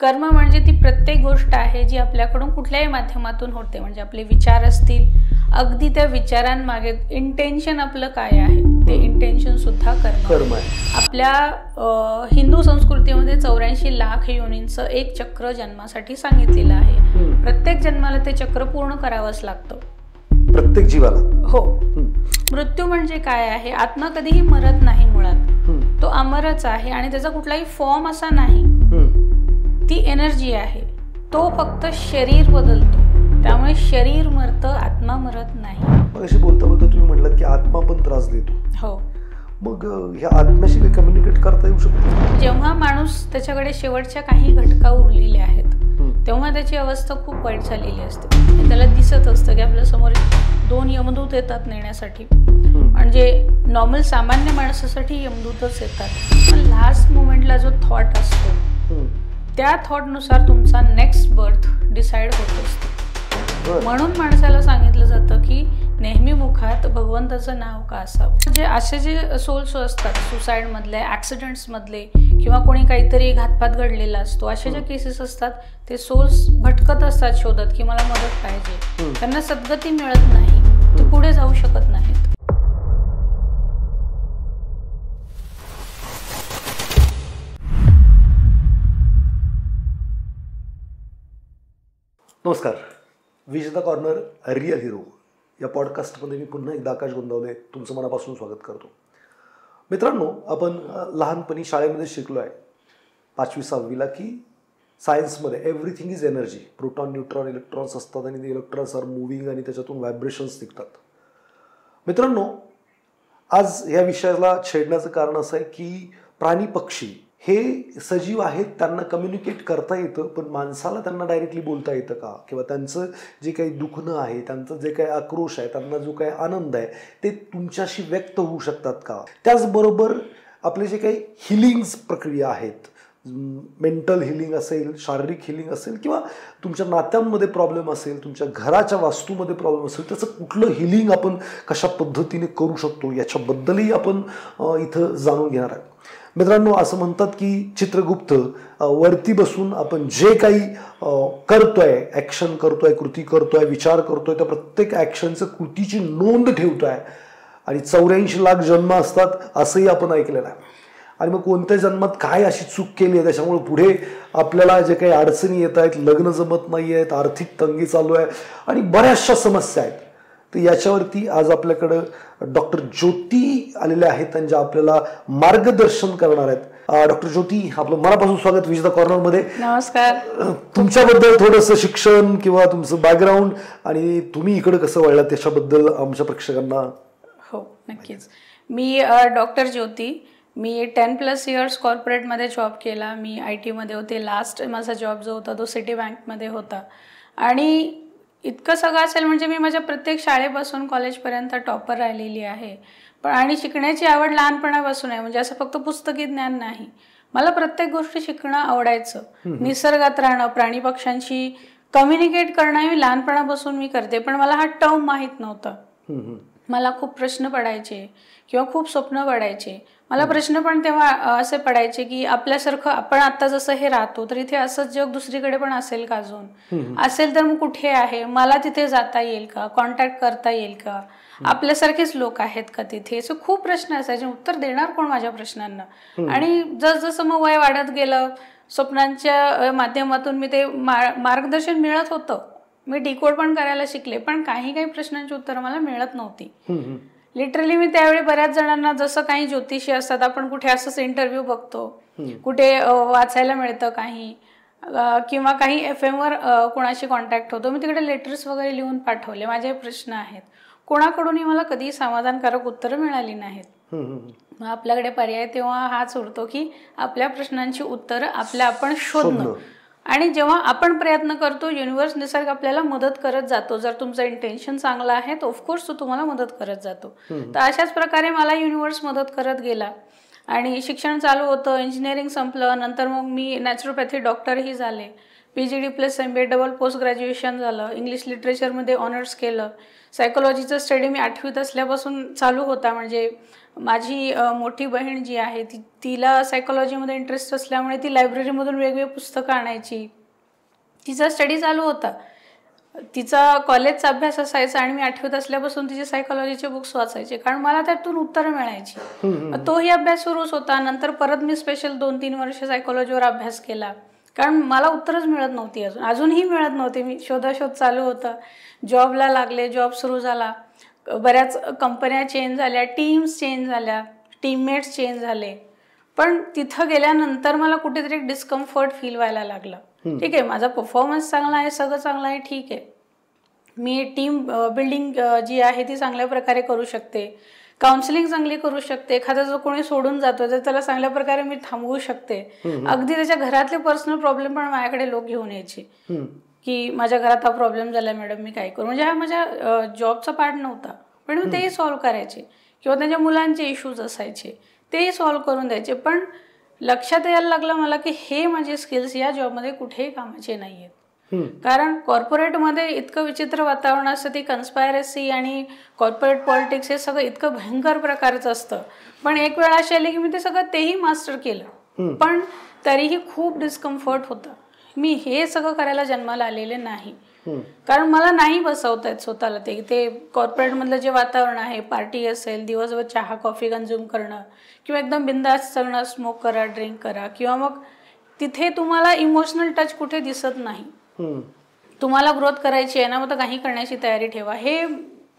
कर्म म्हणजे ती प्रत्येक गोष्ट आहे जी आपल्याकडून कुठल्याही माध्यमातून होते. म्हणजे आपले विचार असतील, अगदी त्या विचारांमागे इंटेन्शन आपलं काय आहे ते इंटेन्शन सुद्धा कर्म आहे. आपल्या हिंदू संस्कृतीमध्ये 84 लाख योनींचं एक चक्र जन्मासाठी सांगितलेलं आहे. प्रत्येक जन्माला ते चक्र पूर्ण करावंच लागतं, प्रत्येक जीवाला. हो. मृत्यू म्हणजे काय आहे? आत्मा कधीही मरत नाही, मुळात तो अमरच आहे आणि त्याचा कुठलाही फॉर्म असा नाही. ती एनर्जी आहे, तो फक्त शरीर बदलतो. त्यामुळे शरीर मरतं, आत्मा मरत नाही. अशी बोलता बोलता तुम्ही म्हटलात की आत्मा पण त्रास देतो. हो. मग ह्या आत्म्याशी काही कम्युनिकेट करता येऊ शकतो? जेव्हा माणूस त्याच्याकडे शेवटच्या काही घटका उरलेल्या आहेत तेव्हा त्याची अवस्था खूप वाईट झालेली असते. त्याला दिसत असतं की आपल्या समोर 2 यमदूत येतात नेण्यासाठी. म्हणजे नॉर्मल सामान्य माणसासाठी यमदूतच येतात, पण लास्ट मोमेंटला जो थॉट असतो त्या थॉटनुसार तुमचा नेक्स्ट बर्थ डिसाईड होत असतो. म्हणून माणसाला सांगितलं जातं की नेहमी मुखात भगवंताचं नाव का असावं. म्हणजे असे जे सोल्स असतात सुसाईड मधले, ऍक्सिडेंट्स मधले, किंवा कोणी काहीतरी घातपात घडलेला असतो, अशा ज्या केसेस असतात ते सोल्स भटकत असतात शोधत की मला मदत पाहिजे. त्यांना सद्गती मिळत नाही, ते पुढे जाऊ शकत नाहीत. नमस्कार. विज द कॉर्नर रिअल हिरो या पॉडकास्टमध्ये मी पुन्हा एकदा आकाश गोंदावले तुमचं मनापासून स्वागत करतो. मित्रांनो, आपण लहानपणी शाळेमध्ये शिकलो आहे 5वी 6वीला की सायन्समध्ये everything is energy. Proton, neutron, electrons असतात आणि ते इलेक्ट्रॉन्स आर मुव्हिंग आणि त्याच्यातून व्हायब्रेशन्स निघतात. मित्रांनो, आज या विषयाला छेडण्याचं कारण असं आहे की प्राणी पक्षी हे सजीव आहेत, त्यांना कम्युनिकेट करता येतं, पण माणसाला त्यांना डायरेक्टली बोलता येतं का? किंवा त्यांचं जे काही दुखणं आहे, त्यांचं जे काही आक्रोश आहे, त्यांना जो काही आनंद आहे ते तुमच्याशी व्यक्त होऊ शकतात का? त्याचबरोबर आपले जे काही हिलिंग्स प्रक्रिया आहेत, मेंटल हिलिंग असेल, शारीरिक हिलिंग असेल, किंवा तुमच्या नात्यांमध्ये प्रॉब्लेम असेल, तुमच्या घराच्या वास्तूमध्ये प्रॉब्लेम असेल, त्याचं कुठलं हिलिंग आपण कशा पद्धतीने करू शकतो याच्याबद्दलही आपण इथं जाणून घेणार आहे. मित्रांनो, असं म्हणतात की चित्रगुप्त वरती बसून आपण जे काही करतोय, ॲक्शन करतोय, कृती करतोय, विचार करतोय, त्या प्रत्येक ॲक्शनचं कृतीची नोंद ठेवतोय. आणि 84 लाख जन्म असतात असंही आपण ऐकलेलं आहे. आणि मग कोणत्या जन्मात काय अशी चूक केली आहे त्याच्यामुळे पुढे आपल्याला जे काही अडचणी येत आहेत, लग्न जमत नाही आहेत, आर्थिक तंगी चालू आहे आणि बऱ्याचशा समस्या आहेत. तर याच्यावरती आज आपल्याकडं डॉक्टर ज्योती आलेल्या आहेत, त्यांच्या आपल्याला मार्गदर्शन करणार आहेत. डॉक्टर ज्योती, आपलं मनापासून स्वागत विज द कॉर्नरमध्ये. नमस्कार. तुमच्याबद्दल थोडंसं शिक्षण किंवा तुमचं बॅकग्राऊंड आणि तुम्ही इकडं कसं वळलात त्याच्याबद्दल आमच्या प्रेक्षकांना. हो, नक्कीच. मी डॉक्टर ज्योती. मी 10+ इयर्स कॉर्पोरेटमध्ये जॉब केला. मी IT मध्ये होते. लास्ट माझा जॉब जो होता तो सिटी बँकमध्ये होता. आणि इतकं सगळं असेल म्हणजे मी माझ्या प्रत्येक शाळेपासून कॉलेजपर्यंत टॉपर राहिलेली आहे. पण आणि शिकण्याची आवड लहानपणापासून आहे. म्हणजे असं फक्त पुस्तकी ज्ञान नाही, मला प्रत्येक गोष्टी शिकणं आवडायचं. निसर्गात राहणं, प्राणी पक्ष्यांशी कम्युनिकेट करणं हे लहानपणापासून मी करते. पण मला हा टर्म माहीत नव्हता. मला खूप प्रश्न पडायचे किंवा खूप स्वप्न पडायचे. मला प्रश्न पण तेव्हा असे पडायचे की आपल्यासारखं आपण आता जसं हे राहतो तर इथे असंच जग दुसरीकडे पण असेल का? अजून असेल तर मग कुठे आहे? मला तिथे जाता येईल का? कॉन्टॅक्ट करता येईल का? आपल्यासारखेच लोक आहेत का तिथे? असे खूप प्रश्न असायचे. उत्तर देणार कोण माझ्या प्रश्नांना? आणि जसजसं मग वय वाढत गेलं, स्वप्नांच्या माध्यमातून मी ते मार्गदर्शन मिळत होतं. मी डिकोड पण करायला शिकले, पण काही प्रश्नांची उत्तरं मला मिळत नव्हती. लिटरली मी त्यावेळी बऱ्याच जणांना, जसं काही ज्योतिषी असतात, आपण कुठे असंच इंटरव्ह्यू बघतो, कुठे वाचायला मिळतं काही, किंवा काही FM वर कोणाशी कॉन्टॅक्ट होतो, मी तिकडे लेटर्स वगैरे लिहून पाठवले. माझे प्रश्न आहेत, कोणाकडूनही मला कधी समाधानकारक उत्तरं मिळाली नाहीत. मग आपल्याकडे पर्याय तेव्हा हाच उरतो की आपल्या प्रश्नांची उत्तरं आपण शोधणं. आणि जेव्हा आपण प्रयत्न करतो, युनिव्हर्स, निसर्ग आपल्याला मदत करत जातो. जर तुमचं इंटेन्शन चांगलं आहे तर ऑफकोर्स तो तुम्हाला मदत करत जातो. तर अशाच प्रकारे मला युनिव्हर्स मदत करत गेला. आणि शिक्षण चालू होतं, इंजिनिअरिंग संपलं, नंतर मग मी नॅचरोपॅथी डॉक्टरही झाले. PGD+MBA डबल पोस्ट ग्रॅज्युएशन झालं. इंग्लिश लिटरेचरमध्ये ऑनर्स केलं. सायकोलॉजीचा स्टडी मी 8वीत असल्यापासून चालू होता. म्हणजे माझी मोठी बहीण जी आहे तिला सायकोलॉजीमध्ये इंटरेस्ट असल्यामुळे ती लायब्ररीमधून वेगवेगळी पुस्तकं आणायची. तिचा स्टडी चालू होता, तिचा कॉलेजचा अभ्यास असायचा आणि मी 8वीत असल्यापासून तिचे सायकोलॉजीचे बुक्स वाचायचे, कारण मला त्यातून उत्तरं मिळायची. तोही अभ्यास सुरूच होता. नंतर परत मी स्पेशल 2-3 वर्ष सायकोलॉजीवर अभ्यास केला, कारण मला उत्तरच मिळत नव्हती. अजूनही मिळत नव्हती. मी शोधाशोध चालू होतं. जॉबला लागले, जॉब सुरू झाला, बऱ्याच कंपन्या चेंज झाल्या, टीम्स चेंज झाल्या, टीममेट्स चेंज झाले. पण तिथं गेल्यानंतर मला कुठेतरी एक डिस्कम्फर्ट फील व्हायला लागलं. ठीक आहे, माझा परफॉर्मन्स चांगला आहे, सगळं चांगलं आहे, ठीक आहे, मी टीम बिल्डिंग जी आहे ती चांगल्या प्रकारे करू शकते, काउन्सिलिंग चांगली करू शकते, एखादा जो कोणी सोडून जातो तर त्याला चांगल्या प्रकारे मी थांबवू शकते. अगदी त्याच्या घरातले पर्सनल प्रॉब्लेम पण माझ्याकडे लोक घेऊन यायचे की माझ्या घरात हा प्रॉब्लेम झाला मॅडम, मी काय करू. म्हणजे हा माझ्या जॉबचा पार्ट नव्हता, पण मी तेही सॉल्व्ह करायचे. किंवा त्यांच्या मुलांचे इश्यूज असायचे तेही सॉल्व्ह करून द्यायचे. पण लक्षात यायला लागलं मला की हे माझे स्किल्स या जॉबमध्ये कुठेही कामाचे नाही आहेत. कारण कॉर्पोरेटमध्ये इतकं विचित्र वातावरण असतं, ती कन्स्पायरसी आणि कॉर्पोरेट पॉलिटिक्स हे सगळं इतकं भयंकर प्रकारचं असतं. पण एक वेळ अशी आली की मी ते सगळं तेही मास्टर केलं, पण तरीही खूप डिस्कम्फर्ट होतं. मी हे सगळं करायला जन्माला आलेले नाही, कारण मला नाही बसवता येत स्वतःला. ते कॉर्पोरेटमधलं जे वातावरण आहे, पार्टी असेल, दिवसभर चहा कॉफी कन्झ्युम करणं किंवा एकदम बिंदास सगळं स्मोक करा, ड्रिंक करा, किंवा मग तिथे तुम्हाला इमोशनल टच कुठे दिसत नाही. तुम्हाला ग्रोथ करायची आहे ना, मग तर काही करण्याची तयारी ठेवा, हे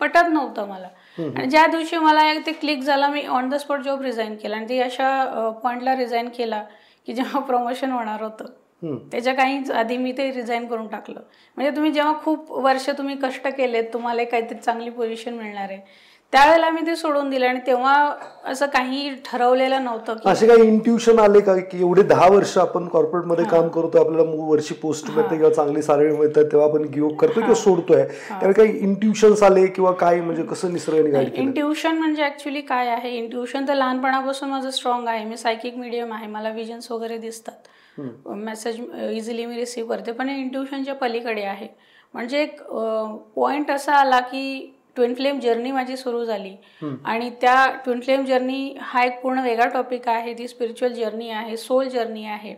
पटत नव्हतं मला. आणि ज्या दिवशी मला ते क्लिक झाला, me on the spot job resign केला. आणि ती अशा पॉईंटला रिझाईन केला की जेव्हा प्रमोशन होणार होतं, त्याच्या काही आधी मी ते रिझाईन करून टाकलं. म्हणजे तुम्ही जेव्हा खूप वर्ष तुम्ही कष्ट केलेत, तुम्हाला काहीतरी चांगली पोझिशन मिळणार आहे, त्यावेळेला मी ते सोडून दिलं. आणि तेव्हा असं काही ठरवलेलं नव्हतं. असे काही इंट्युशन आले का की एवढे 10 वर्ष आपण कॉर्पोरेटमध्ये काम करतो, आपल्याला वर्षी पोस्ट मिळते किंवा चांगली सॅलरी मिळतात, तेव्हा आपण गिव्ह करतो किंवा सोडतोय, त्यावेळी काही इंट्युशन्स आले किंवा काय, म्हणजे कसं निसर्गाने गाईड केलं? इंट्युशन म्हणजे ऍक्च्युली काय आहे, इंट्युशन तर लहानपणापासून माझं स्ट्रॉंग आहे. मी सायकिक मीडियम आहे, मला विजन्स वगैरे दिसतात, मेसेज इझिली मी रिसीव्ह करते. पण इंट्युशनच्या पलीकडे आहे. म्हणजे एक पॉइंट असा आला की ट्विन फ्लेम जर्नी माझी सुरू झाली. आणि त्या ट्विन फ्लेम जर्नी हा एक पूर्ण वेगळा टॉपिक आहे. ती स्पिरिच्युअल जर्नी आहे, सोल जर्नी आहे.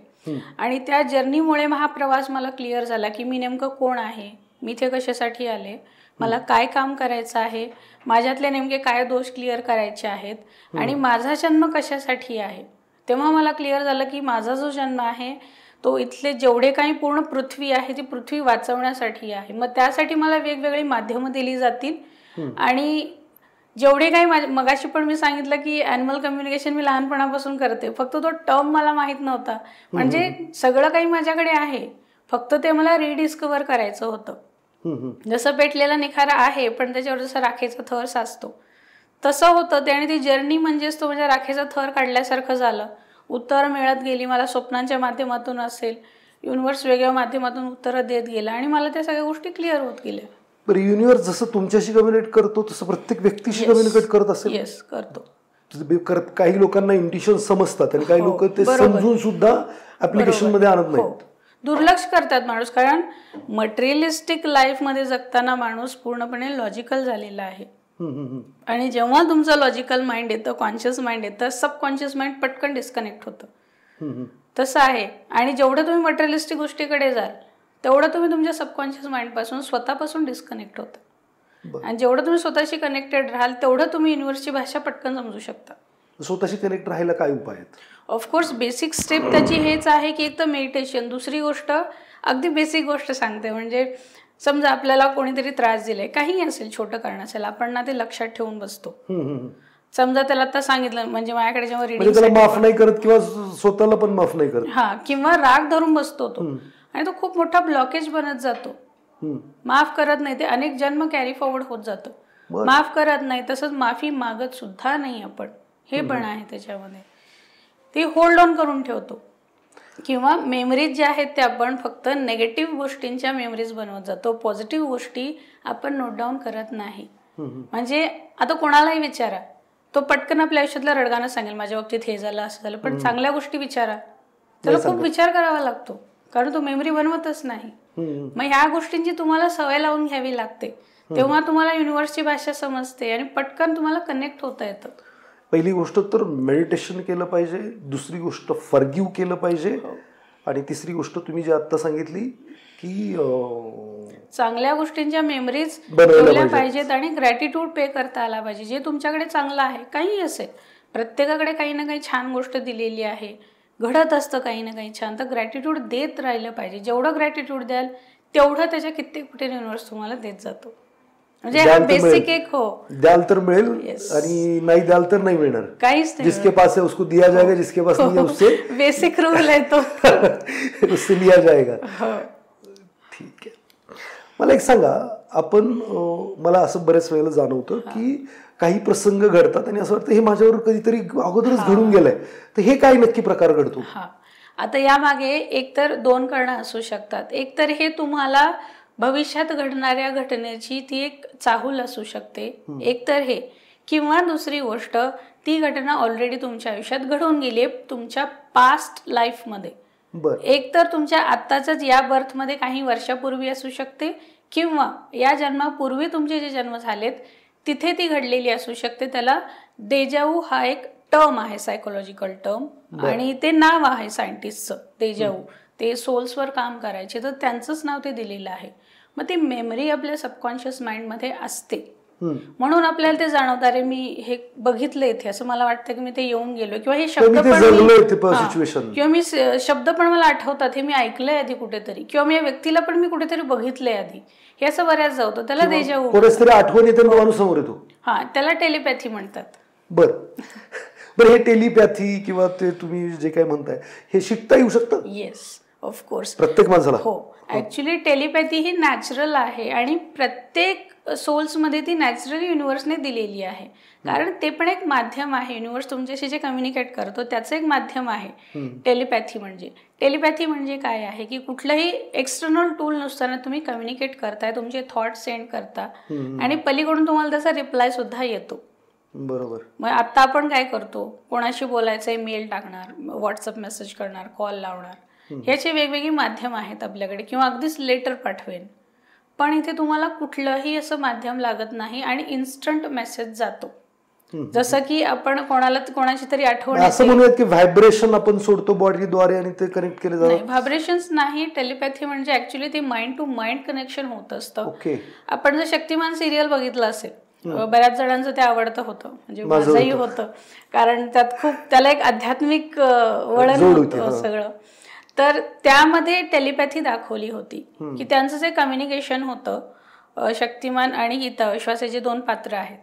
आणि त्या जर्नीमुळे हा प्रवास मला क्लिअर झाला की मी नेमकं कोण आहे, मी इथे कशासाठी आले, मला काय काम करायचं आहे, माझ्यातले नेमके काय दोष क्लिअर करायचे आहेत, आणि माझा जन्म कशासाठी आहे. तेव्हा मला क्लिअर झालं की माझा जो जन्म आहे तो इथले जेवढे काही पूर्ण पृथ्वी आहे ती पृथ्वी वाचवण्यासाठी आहे. मग त्यासाठी मला वेगवेगळी माध्यमं दिली जातील. आणि जेवढे काही मगाशी पण मी सांगितलं की ॲनिमल कम्युनिकेशन मी लहानपणापासून करते, फक्त तो टर्म मला माहीत नव्हता. म्हणजे सगळं काही माझ्याकडे आहे, फक्त ते मला रिडिस्कवर करायचं होतं. जसं पेटलेला निखारा आहे पण त्याच्यावर जसं राखेचा थर साचतो तसं होतं ते. आणि ती जर्नी म्हणजेच तो म्हणजे राखेचा थर काढल्यासारखं झालं. उत्तर मिळत गेली मला, स्वप्नांच्या माध्यमातून असेल, युनिव्हर्स वेगळ्या माध्यमातून उत्तरं देत गेला आणि मला त्या सगळ्या गोष्टी क्लिअर होत गेल्या. बरं, युनिव्हर्स जसं तुमच्याशी कम्युनिकेट करतो तसं प्रत्येक व्यक्तीशी कम्युनिकेट करत असेल? येस, करतो. काही लोकांना इंट्युशन समजतात आणि काही लोक ते समजून सुद्धा ऍप्लिकेशन मध्ये आणत नाहीत, दुर्लक्ष करतात माणूस. कारण मटेरियलिस्टिक लाईफ मध्ये जगताना माणूस पूर्णपणे लॉजिकल झालेला आहे. आणि जेव्हा तुमचं लॉजिकल माइंड येतं, कॉन्शियस माइंड येतं, सबकॉन्शियस माइंड पटकन डिस्कनेक्ट होतं. तसं आहे. आणि जेवढं तुम्ही मटेरियलिस्टिक गोष्टीकडे जाल तेवढं तुम्ही तुमच्या सबकॉन्शियस माइंडपासून स्वतःपासून डिस्कनेक्ट होतं. आणि जेवढं तुम्ही स्वतःशी कनेक्टेड राहाल तेवढं तुम्ही युनिव्हर्सची भाषा पटकन समजू शकता. स्वतःशी कनेक्ट राहायला काय उपाय आहेत? ऑफकोर्स बेसिक स्टेप त्याची हेच आहे की एक तर मेडिटेशन. दुसरी गोष्ट, अगदी बेसिक गोष्ट सांगते, म्हणजे समजा आपल्याला कोणीतरी त्रास दिलाय, काही असेल, छोटं कारण असेल, आपण ना ते लक्षात ठेवून बसतो. समजा त्याला आता सांगितलं, म्हणजे माझ्याकडे जेव्हा रीडिंग माफ नाही करत किंवा स्वतःला पण माफ नाही करत, किंवा राग धरून बसतो तो, आणि तो खूप मोठा ब्लॉकेज बनत जातो. माफ करत नाही, ते अनेक जन्म कॅरी फॉरवर्ड होत जातं. माफ करत नाही, तसंच माफी मागत सुद्धा नाही आपण, हे पण आहे त्याच्यामध्ये. ते होल्ड ऑन करून ठेवतो. किंवा मेमरीज ज्या आहेत त्या आपण फक्त नेगेटिव्ह गोष्टींच्या मेमरीज बनवत जातो, पॉझिटिव्ह गोष्टी आपण नोट डाऊन करत नाही. म्हणजे आता कोणालाही विचारा, तो पटकन आपल्या आयुष्यातल्या रडगाणं सांगेल, माझ्या बाबतीत हे झालं, असं झालं. पण चांगल्या गोष्टी विचारा, त्याला खूप विचार करावा लागतो, कारण तो मेमरी बनवतच नाही. मग ह्या गोष्टींची तुम्हाला सवय लावून घ्यावी लागते, तेव्हा तुम्हाला युनिव्हर्सची भाषा समजते आणि पटकन तुम्हाला कनेक्ट होता येतं. पहिली गोष्ट तर मेडिटेशन केलं पाहिजे, दुसरी गोष्ट फॉरगिव्ह केलं पाहिजे, आणि तिसरी गोष्ट तुम्ही जी आता सांगितली की चांगल्या गोष्टींच्या मेमरीज बनवल्या ठेवल्या पाहिजेत. पाहिजेत आणि ग्रॅटिट्यूड पे करता आला पाहिजे. जे तुमच्याकडे चांगलं आहे, काही असेल, प्रत्येकाकडे काही ना काही छान गोष्ट दिलेली आहे, घडत असतं काही ना काही छान, तर ग्रॅटिट्यूड देत राहिलं पाहिजे. जेवढं ग्रॅटिट्यूड द्याल तेवढं त्याच्या कित्येक कुठे युनिव्हर्स तुम्हाला देत जातो. म्हणजे हा बेसिक एक द्याल तर मिळेल आणि नाही द्याल तर नाही मिळणार. काहीच नाही, जिसके पास है उसको दिया जाएगा, जिसके पास नहीं है उससे बेसिक रूल आहे तो उससे लिया जाएगा. ठीक आहे. मला एक सांगा, आपण मला असं बऱ्याच वेळेला जाणवतं की काही प्रसंग घडतात आणि असं वाटतं हे माझ्यावर कधीतरी अगोदरच घडून गेलंय, तर हे काय नक्की प्रकार घडतो? आता यामागे एकतर 2 कारणं असू शकतात. एक तर हे तुम्हाला भविष्यात घडणाऱ्या घटनेची ती एक चाहूल असू शकते, एक तर हे, किंवा दुसरी गोष्ट, ती घटना ऑलरेडी तुमच्या आयुष्यात घडून गेली आहे तुमच्या पास्ट लाईफमध्ये. एक तर तुमच्या आत्ताच्याच या बर्थमध्ये काही वर्षापूर्वी असू शकते, किंवा या जन्मापूर्वी तुमचे जे जन्म झालेत तिथे ती घडलेली असू शकते. त्याला देजावू हा एक टर्म आहे, सायकोलॉजिकल टर्म, आणि ते नाव आहे सायंटिस्टचं, देजावू. ते सोल्सवर काम करायचे, तर त्यांचंच नाव ते दिलेलं आहे. मग ती मेमरी आपल्या सबकॉन्शियस माइंडमध्ये असते, म्हणून आपल्याला ते जाणवतं, अरे मी हे बघितलं इथे, असं मला वाटतं की मी ते येऊन गेलो, किंवा हे शब्द पण किंवा मी शब्द पण मला आठवतात, हे मी ऐकलंय आधी कुठेतरी, किंवा मी या व्यक्तीला पण मी कुठेतरी बघितलंय आधी, हे असं बऱ्याच जावतं. त्याला देजावू, आठवण येते, माणूस समोर येतो. त्याला टेलिपॅथी म्हणतात. बरं, हे टेलिपॅथी किंवा ते तुम्ही जे काय म्हणताय हे शिकता येऊ शकतं? येस, ऑफकोर्स, प्रत्येक माणसाला. हो, ऍक्च्युली टेलिपॅथी ही नॅचरल आहे आणि प्रत्येक सोल्समध्ये ती नॅचरली युनिव्हर्सने दिलेली आहे. कारण ते पण एक माध्यम आहे, युनिव्हर्स तुमच्याशी जे कम्युनिकेट करतो त्याचं एक माध्यम आहे टेलिपॅथी म्हणजे. टेलिपॅथी म्हणजे काय आहे की कुठलंही एक्सटर्नल टूल नसताना तुम्ही कम्युनिकेट करताय, तुमचे थॉट सेंड करता आणि पलीकडून तुम्हाला त्याचा रिप्लाय सुद्धा येतो. बरोबर. मग आता आपण काय करतो, कोणाशी बोलायचंय, मेल टाकणार, व्हॉट्सअप मेसेज करणार, कॉल लावणार, ह्याचे वेगवेगळी माध्यम आहेत आपल्याकडे, किंवा अगदीच लेटर पाठवेन. पण इथे तुम्हाला कुठलंही असं माध्यम लागत नाही आणि इन्स्टंट मेसेज जातो. जसं की आपण कोणाची तरी आठवण, असं म्हणूयात की व्हायब्रेशन आपण सोडतो बॉडीद्वारे आणि ते कनेक्ट केले जातात. व्हायब्रेशन्स नाही, टेलिपॅथी म्हणजे ऍक्च्युली ते माइंड टू माइंड कनेक्शन होत असतं. आपण जर शक्तिमान सिरियल बघितलं असेल, बऱ्याच जणांचं ते आवडतं होतं, म्हणजे माझंही होतं, कारण त्यात खूप त्याला एक आध्यात्मिक वळण होतं सगळं. तर त्यामध्ये टेलिपॅथी दाखवली होती की त्यांचं जे कम्युनिकेशन होतं, शक्तिमान आणि गीता विश्वास जे 2 पात्र आहेत,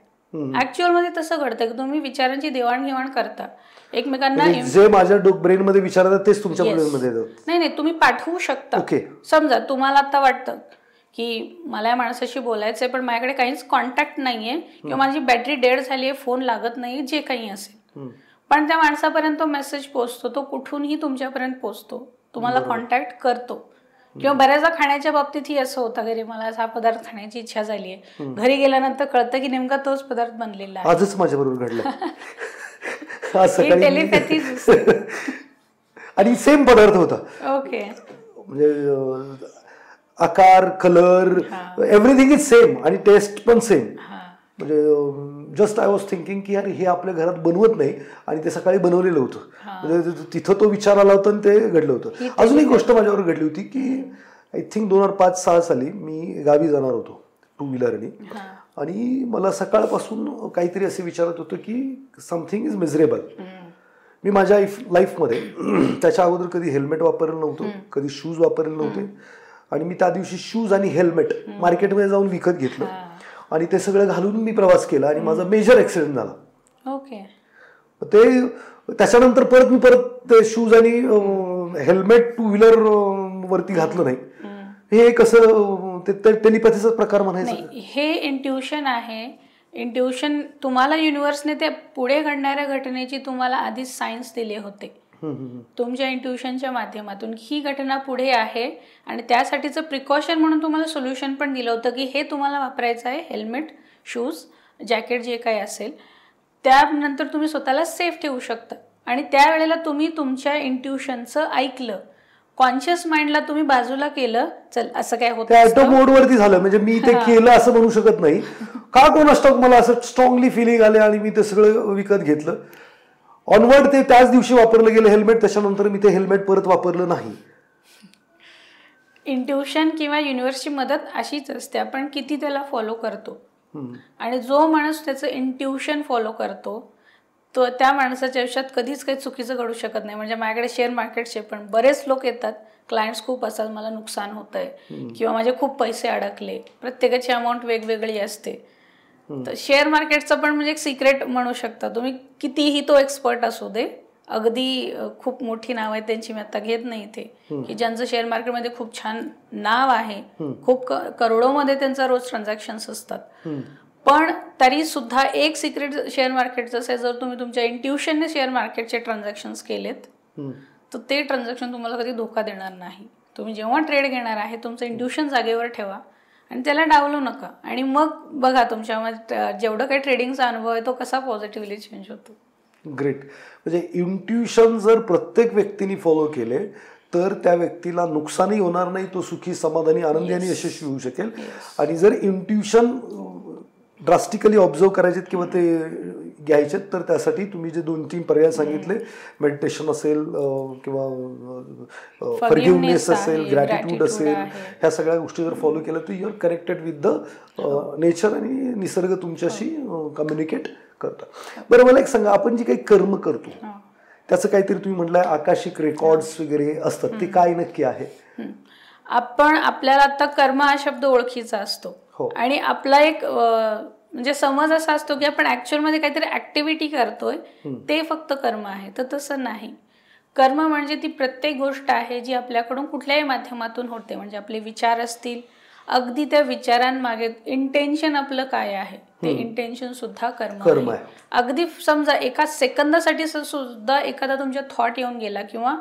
ऍक्च्युअल मध्ये तसं घडतं की तुम्ही विचारांची देवाणघेवाण करता एकमेकांना. जे माझ्या ब्रेन मध्ये विचार येतात तेच तुमच्या ब्रेन मध्ये येतात. नाही, तुम्ही पाठवू शकता. समजा तुम्हाला आता वाटतं की मला या माणसाशी बोलायचंय पण माझ्याकडे काहीच कॉन्टॅक्ट नाहीये, किंवा माझी बॅटरी डेड झालीये, फोन लागत नाही, जे काही असेल, पण त्या माणसापर्यंत तो मेसेज पोहोचतो, तो कुठूनही तुमच्यापर्यंत पोहोचतो, तुम्हाला कॉन्टॅक्ट करतो. किंवा बऱ्याचदा खाण्याच्या बाबतीतही असं होतं, घरी मला हा पदार्थ खाण्याची इच्छा झाली आहे, घरी गेल्यानंतर कळतं की नेमका तोच पदार्थ बनलेला आहे. आजच माझ्या बरोबर घडलं टेलिपॅथी आणि सेम पदार्थ होता. ओके, म्हणजे आकार, कलर, एव्हरीथिंग इज सेम आणि टेस्ट पण सेम. म्हणजे जस्ट आय वॉज थिंकिंग की अरे हे आपल्या घरात बनवत नाही आणि ते सकाळी बनवलेलं होतं, म्हणजे तिथं तो विचार आला होता आणि ते घडलं होतं. अजून एक गोष्ट माझ्यावर घडली होती की आय थिंक 2005-06 साली मी गावी जाणार होतो 2 व्हीलरनी, आणि मला सकाळपासून काहीतरी असे विचारत होतं की समथिंग इज मिझरेबल. मी माझ्या लाईफमध्ये त्याच्या अगोदर कधी हेल्मेट वापरलं नव्हतं, कधी शूज वापरले नव्हते, आणि मी त्या दिवशी शूज आणि हेल्मेट मार्केटमध्ये जाऊन विकत घेतलं आणि ते सगळं घालून मी प्रवास केला आणि माझा मेजर ऍक्सिडेंट झाला. ओके, ते त्याच्यानंतर परत शूज आणि हेल्मेट 2 व्हीलर वरती घातलं नाही. हे कसं टेलिपॅथीचा प्रकार म्हणायचं? हे इंट्युशन आहे. इंट्युशन तुम्हाला युनिव्हर्सने ते पुढे घडणाऱ्या घटनेची तुम्हाला आधीच सायन्स दिले होते तुमच्या इंट्युशनच्या माध्यमातून. ही घटना पुढे आहे आणि त्यासाठीचं प्रिकॉशन म्हणून तुम्हाला सोल्युशन पण दिलं होतं की हे तुम्हाला वापरायचं आहे, हेल्मेट, शूज, जॅकेट, जे काही असेल. त्यानंतर तुम्ही स्वतःला सेफ ठेवू शकता आणि त्यावेळेला तुम्ही तुमच्या इंट्युशनचं ऐकलं. कॉन्शियस माइंडला तुम्ही बाजूला केलं, चल असं काय होतं, ऑटो मोड वरती झालं. म्हणजे मी ते केलं असं म्हणू शकत नाही. का कोण असतो, मला असं स्ट्रॉंगली फिलिंग आले आणि मी ते सगळं विकत घेतलं. ऑनवर्ड ते त्याच दिवशी वापरलं गेलं हेल्मेट, त्याच्यानंतर मी ते हेल्मेट परत वापरलं नाही. इंट्युशन किंवा युनिव्हर्सची मदत अशीच असते, आपण किती त्याला फॉलो करतो. आणि जो माणूस त्याचं इंट्युशन फॉलो करतो तो त्या माणसाच्या आयुष्यात कधीच काही चुकीचं घडू शकत नाही. म्हणजे माझ्याकडे शेअर मार्केटचे पण बरेच लोक येतात, क्लायंट्स खूप असतात, मला नुकसान होत आहे किंवा माझे खूप पैसे अडकले, प्रत्येकाची अमाऊंट वेगवेगळी असते. तर शेअर मार्केटचं पण म्हणजे एक सिक्रेट म्हणू शकता तुम्ही, कितीही तो एक्सपर्ट असू दे, अगदी खूप मोठी नाव आहे त्यांची मी आता घेत नाही इथे, की ज्यांचं शेअर मार्केटमध्ये खूप छान नाव आहे, खूप करोडोमध्ये त्यांचा रोज ट्रान्झॅक्शन्स असतात, पण तरी सुद्धा एक सिक्रेट शेअर मार्केटचं आहे, जर तुम्ही तुमच्या इंट्युशनने शेअर मार्केटचे ट्रान्झॅक्शन्स केलेत तर ते ट्रान्झॅक्शन तुम्हाला कधी धोका देणार नाही. तुम्ही जेव्हा ट्रेड घेणार आहे तुमचं इंट्युशन जागेवर ठेवा आणि त्याला डावलू नका, आणि मग बघा तुमच्यामध्ये जेवढं काही ट्रेडिंगचा अनुभव आहे तो कसा पॉझिटिव्हली चेंज होतो. ग्रेट. म्हणजे इंट्युशन जर प्रत्येक व्यक्तीने फॉलो केले तर त्या व्यक्तीला नुकसानही होणार नाही, तो सुखी, समाधानी, आनंदी आणि यशस्वी होऊ शकेल. आणि जर इंट्युशन ड्रास्टिकली ऑब्झर्व करायचे किंवा ते घ्यायचे तर त्यासाठी तुम्ही जे 2-3 पर्याय सांगितले, मेडिटेशन असेल किंवा फॉरगिव्हनेस असेल, ग्रॅटिट्यूड असेल, ह्या सगळ्या गोष्टी जर फॉलो केल्या तर you are connected with the nature आणि निसर्ग तुमच्याशी कम्युनिकेट करतात. बरं, मला एक सांगा, आपण जे काही कर्म करतो त्याचं काहीतरी तुम्ही म्हटलंय आकाशिक रेकॉर्ड्स वगैरे असतात, ते काय नक्की आहे? आपल्याला आता कर्म हा शब्द ओळखीचा असतो आणि आपला एक म्हणजे समज असा असतो की आपण ऍक्च्युअल मध्ये काहीतरी ऍक्टिव्हिटी करतोय ते फक्त कर्म आहे. तर तसं नाही. कर्म म्हणजे ती प्रत्येक गोष्ट आहे जी आपल्याकडून कुठल्याही माध्यमातून होते. म्हणजे आपले विचार असतील, अगदी त्या विचारांमागे इंटेन्शन आपलं काय आहे ते इंटेन्शन सुद्धा कर्म आहे. अगदी समजा एका सेकंदासाठी सुद्धा एखादा तुमच्या थॉट येऊन गेला किंवा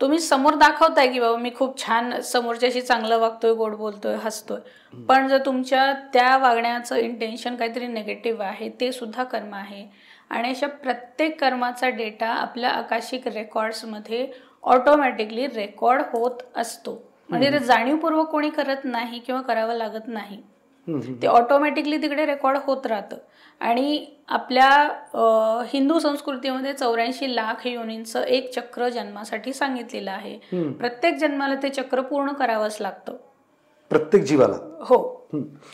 तुम्ही समोर दाखवताय की बाबा मी खूप छान समोरच्याशी चांगलं वागतोय, गोड बोलतोय, हसतोय, पण जर तुमच्या त्या वागण्याचं इंटेन्शन काहीतरी निगेटिव्ह आहे ते सुद्धा कर्म आहे. आणि अशा प्रत्येक कर्माचा डेटा आपल्या आकाशिक रेकॉर्ड्समध्ये ऑटोमॅटिकली रेकॉर्ड होत असतो. म्हणजे ते जाणीवपूर्वक कोणी करत नाही किंवा करावं लागत नाही, ते ऑटोमॅटिकली तिकडे रेकॉर्ड होत राहतं. आणि आपल्या हिंदू संस्कृतीमध्ये 84 लाख योनींचं एक चक्र जन्मासाठी सांगितलेलं आहे. प्रत्येक जन्माला ते चक्र पूर्ण करावंच लागतं, प्रत्येक जीवाला. हो,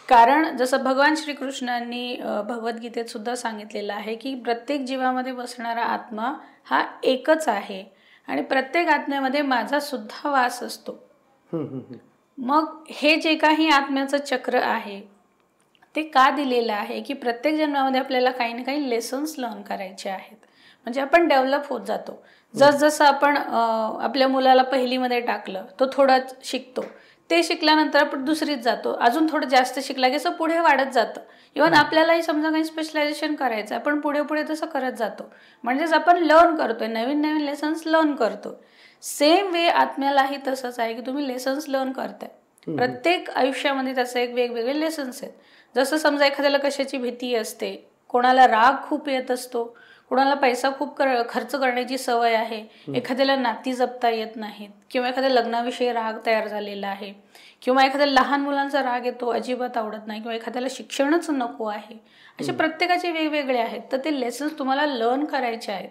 कारण जसं भगवान श्रीकृष्णांनी भगवद्गीतेत सुद्धा सांगितलेलं आहे की प्रत्येक जीवामध्ये बसणारा आत्मा हा एकच आहे आणि प्रत्येक आत्म्यामध्ये माझा सुद्धा वास असतो. मग हे जे काही आत्म्याचं चक्र आहे ते का दिलेलं आहे की प्रत्येक जन्मामध्ये आपल्याला काही ना काही लेसन्स लर्न करायचे आहेत. म्हणजे आपण डेव्हलप होत जातो. जसजसं आपण आपल्या मुलाला पहिलीमध्ये टाकलं तो थोडंच शिकतो, ते शिकल्यानंतर आपण दुसरीत जातो, अजून थोडं जास्त शिकला की असं पुढे वाढत जातं. इव्हन आपल्यालाही समजा काही स्पेशलायझेशन करायचं, आपण पुढे पुढे तसं करत जातो. म्हणजेच आपण लर्न करतोय, नवीन नवीन लेसन्स लर्न करतो. सेम वे आत्म्यालाही तसंच आहे की तुम्ही लेसन्स लर्न करताय. प्रत्येक आयुष्यामध्ये त्याचे एक वेगवेगळे लेसन्स आहेत. जसं समजा एखाद्याला कशाची भीती असते, कोणाला राग खूप येत असतो, कोणाला पैसा खूप खर्च करण्याची सवय आहे, एखाद्याला नाती जपता येत नाहीत, किंवा एखाद्या लग्नाविषयी राग तयार झालेला आहे, किंवा एखाद्या लहान मुलांचा राग येतो, अजिबात आवडत नाही, किंवा एखाद्याला शिक्षणच नको आहे. असे प्रत्येकाचे वेगवेगळे आहेत. तर ते लेसन्स तुम्हाला लर्न करायचे आहेत.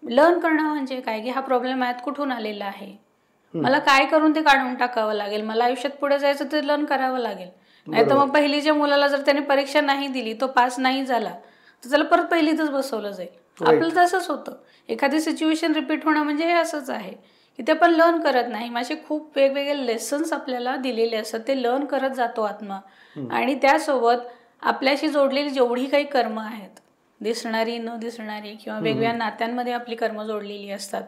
लर्न करणं म्हणजे काय की हा प्रॉब्लेम आयात कुठून आलेला आहे, मला काय करून ते काढून टाकावं लागेल, मला आयुष्यात पुढे जायचं ते लर्न करावं लागेल. नाही तर मग पहिलीच्या मुलाला जर त्याने परीक्षा नाही दिली, तो पास नाही झाला, तर त्याला परत पहिलीतच बसवलं जाईल. आपलं तसंच होतं. एखादी सिच्युएशन रिपीट होणं म्हणजे हे असंच आहे की ते आपण लर्न करत नाही. माझे खूप वेगवेगळे लेसन्स आपल्याला दिलेले असतात, ते लर्न करत जातो आत्मा. आणि त्यासोबत आपल्याशी जोडलेली जेवढी काही कर्म आहेत, दिसणारी न दिसणारी किंवा वेगवेगळ्या नात्यांमध्ये आपली कर्म जोडलेली असतात,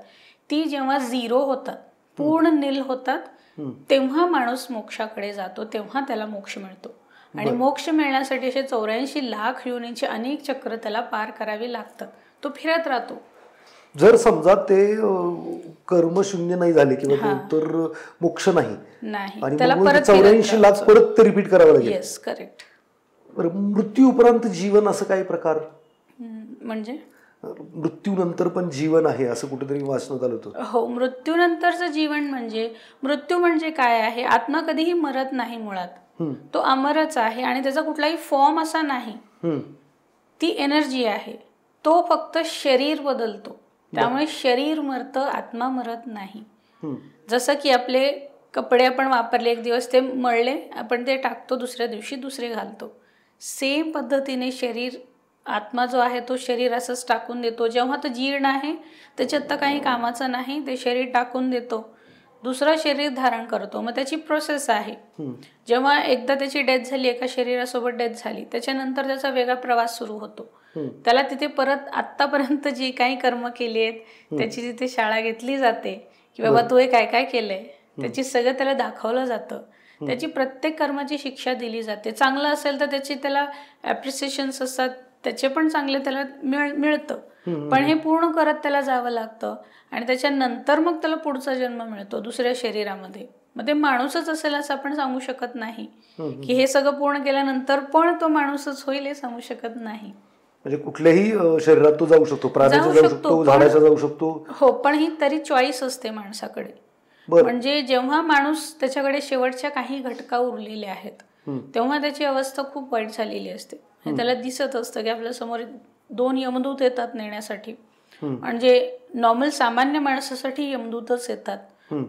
ती जेव्हा झिरो होतात, पूर्ण नील होतात, तेव्हा माणूस मोक्षाकडे जातो, तेव्हा त्याला मोक्ष मिळतो. आणि मोक्ष मिळण्यासाठी असे 84 लाख योनींचे अनेक चक्र त्याला पार करावी लागतात. तो फिरत राहतो. जर समजा ते कर्मशून्य नाही झाले किंवा तर मोक्ष नाही आणि त्याला 84 लाख परत रिपीट करावं लागेल. Yes, correct. मृत्यू उपरांत जीवन असं काही प्रकार म्हणजे मृत्यूनंतर पण जीवन आहे असं कुठेतरी वाचण्यात आलं होतं. हो, मृत्यूनंतरचं जीवन म्हणजे, मृत्यू म्हणजे काय आहे, आत्मा कधीही मरत नाही मुळात, तो अमरच आहे आणि त्याचा कुठलाही फॉर्म असा नाही, ती एनर्जी आहे, तो फक्त शरीर बदलतो. त्यामुळे शरीर मरतं, आत्मा मरत नाही. जसं की आपले कपडे आपण वापरले, एक दिवस ते मळले, आपण ते टाकतो, दुसऱ्या दिवशी दुसरे घालतो. सेम पद्धतीने शरीर, आत्मा जो आहे तो शरीर असंच टाकून देतो. जेव्हा तो जीर्ण आहे, त्याच्यात तर काही कामाचं नाही, ते शरीर टाकून देतो, दुसरं शरीर धारण करतो. मग त्याची प्रोसेस आहे. जेव्हा एकदा त्याची डेथ झाली, एका शरीरासोबत डेथ झाली, त्याच्यानंतर त्याचा वेगळा प्रवास सुरू होतो. त्याला तिथे परत आत्तापर्यंत जी काही कर्म केली आहेत त्याची तिथे शाळा घेतली जाते की बाबा तू हे काय काय केलंय, त्याची सगळं त्याला दाखवलं जातं. त्याची प्रत्येक कर्माची शिक्षा दिली जाते. चांगलं असेल तर त्याची त्याला ॲप्रिसिएशन्स असतात, त्याचे पण चांगले त्याला मिळतं. पण हे पूर्ण करत त्याला जावं लागतं आणि त्याच्यानंतर मग त्याला पुढचा जन्म मिळतो दुसऱ्या शरीरामध्ये. मग ते माणूसच असेल असं आपण सांगू शकत नाही की हे सगळं पूर्ण केल्यानंतर पण तो माणूसच होईल, हे सांगू शकत नाही. म्हणजे कुठल्याही शरीरात तो जाऊ शकतो, प्राण्याचा जाऊ शकतो, झाडाचा जाऊ शकतो. हो, पण ही तरी चॉईस असते माणसाकडे. म्हणजे जेव्हा माणूस, त्याच्याकडे शेवटच्या काही घटका उरलेल्या आहेत, तेव्हा त्याची अवस्था खूप वाईट झालेली असते. त्याला दिसत असतं की आपल्या समोर 2 यमदूत येतात नेण्यासाठी. म्हणजे नॉर्मल सामान्य माणसासाठी यमदूतच येतात,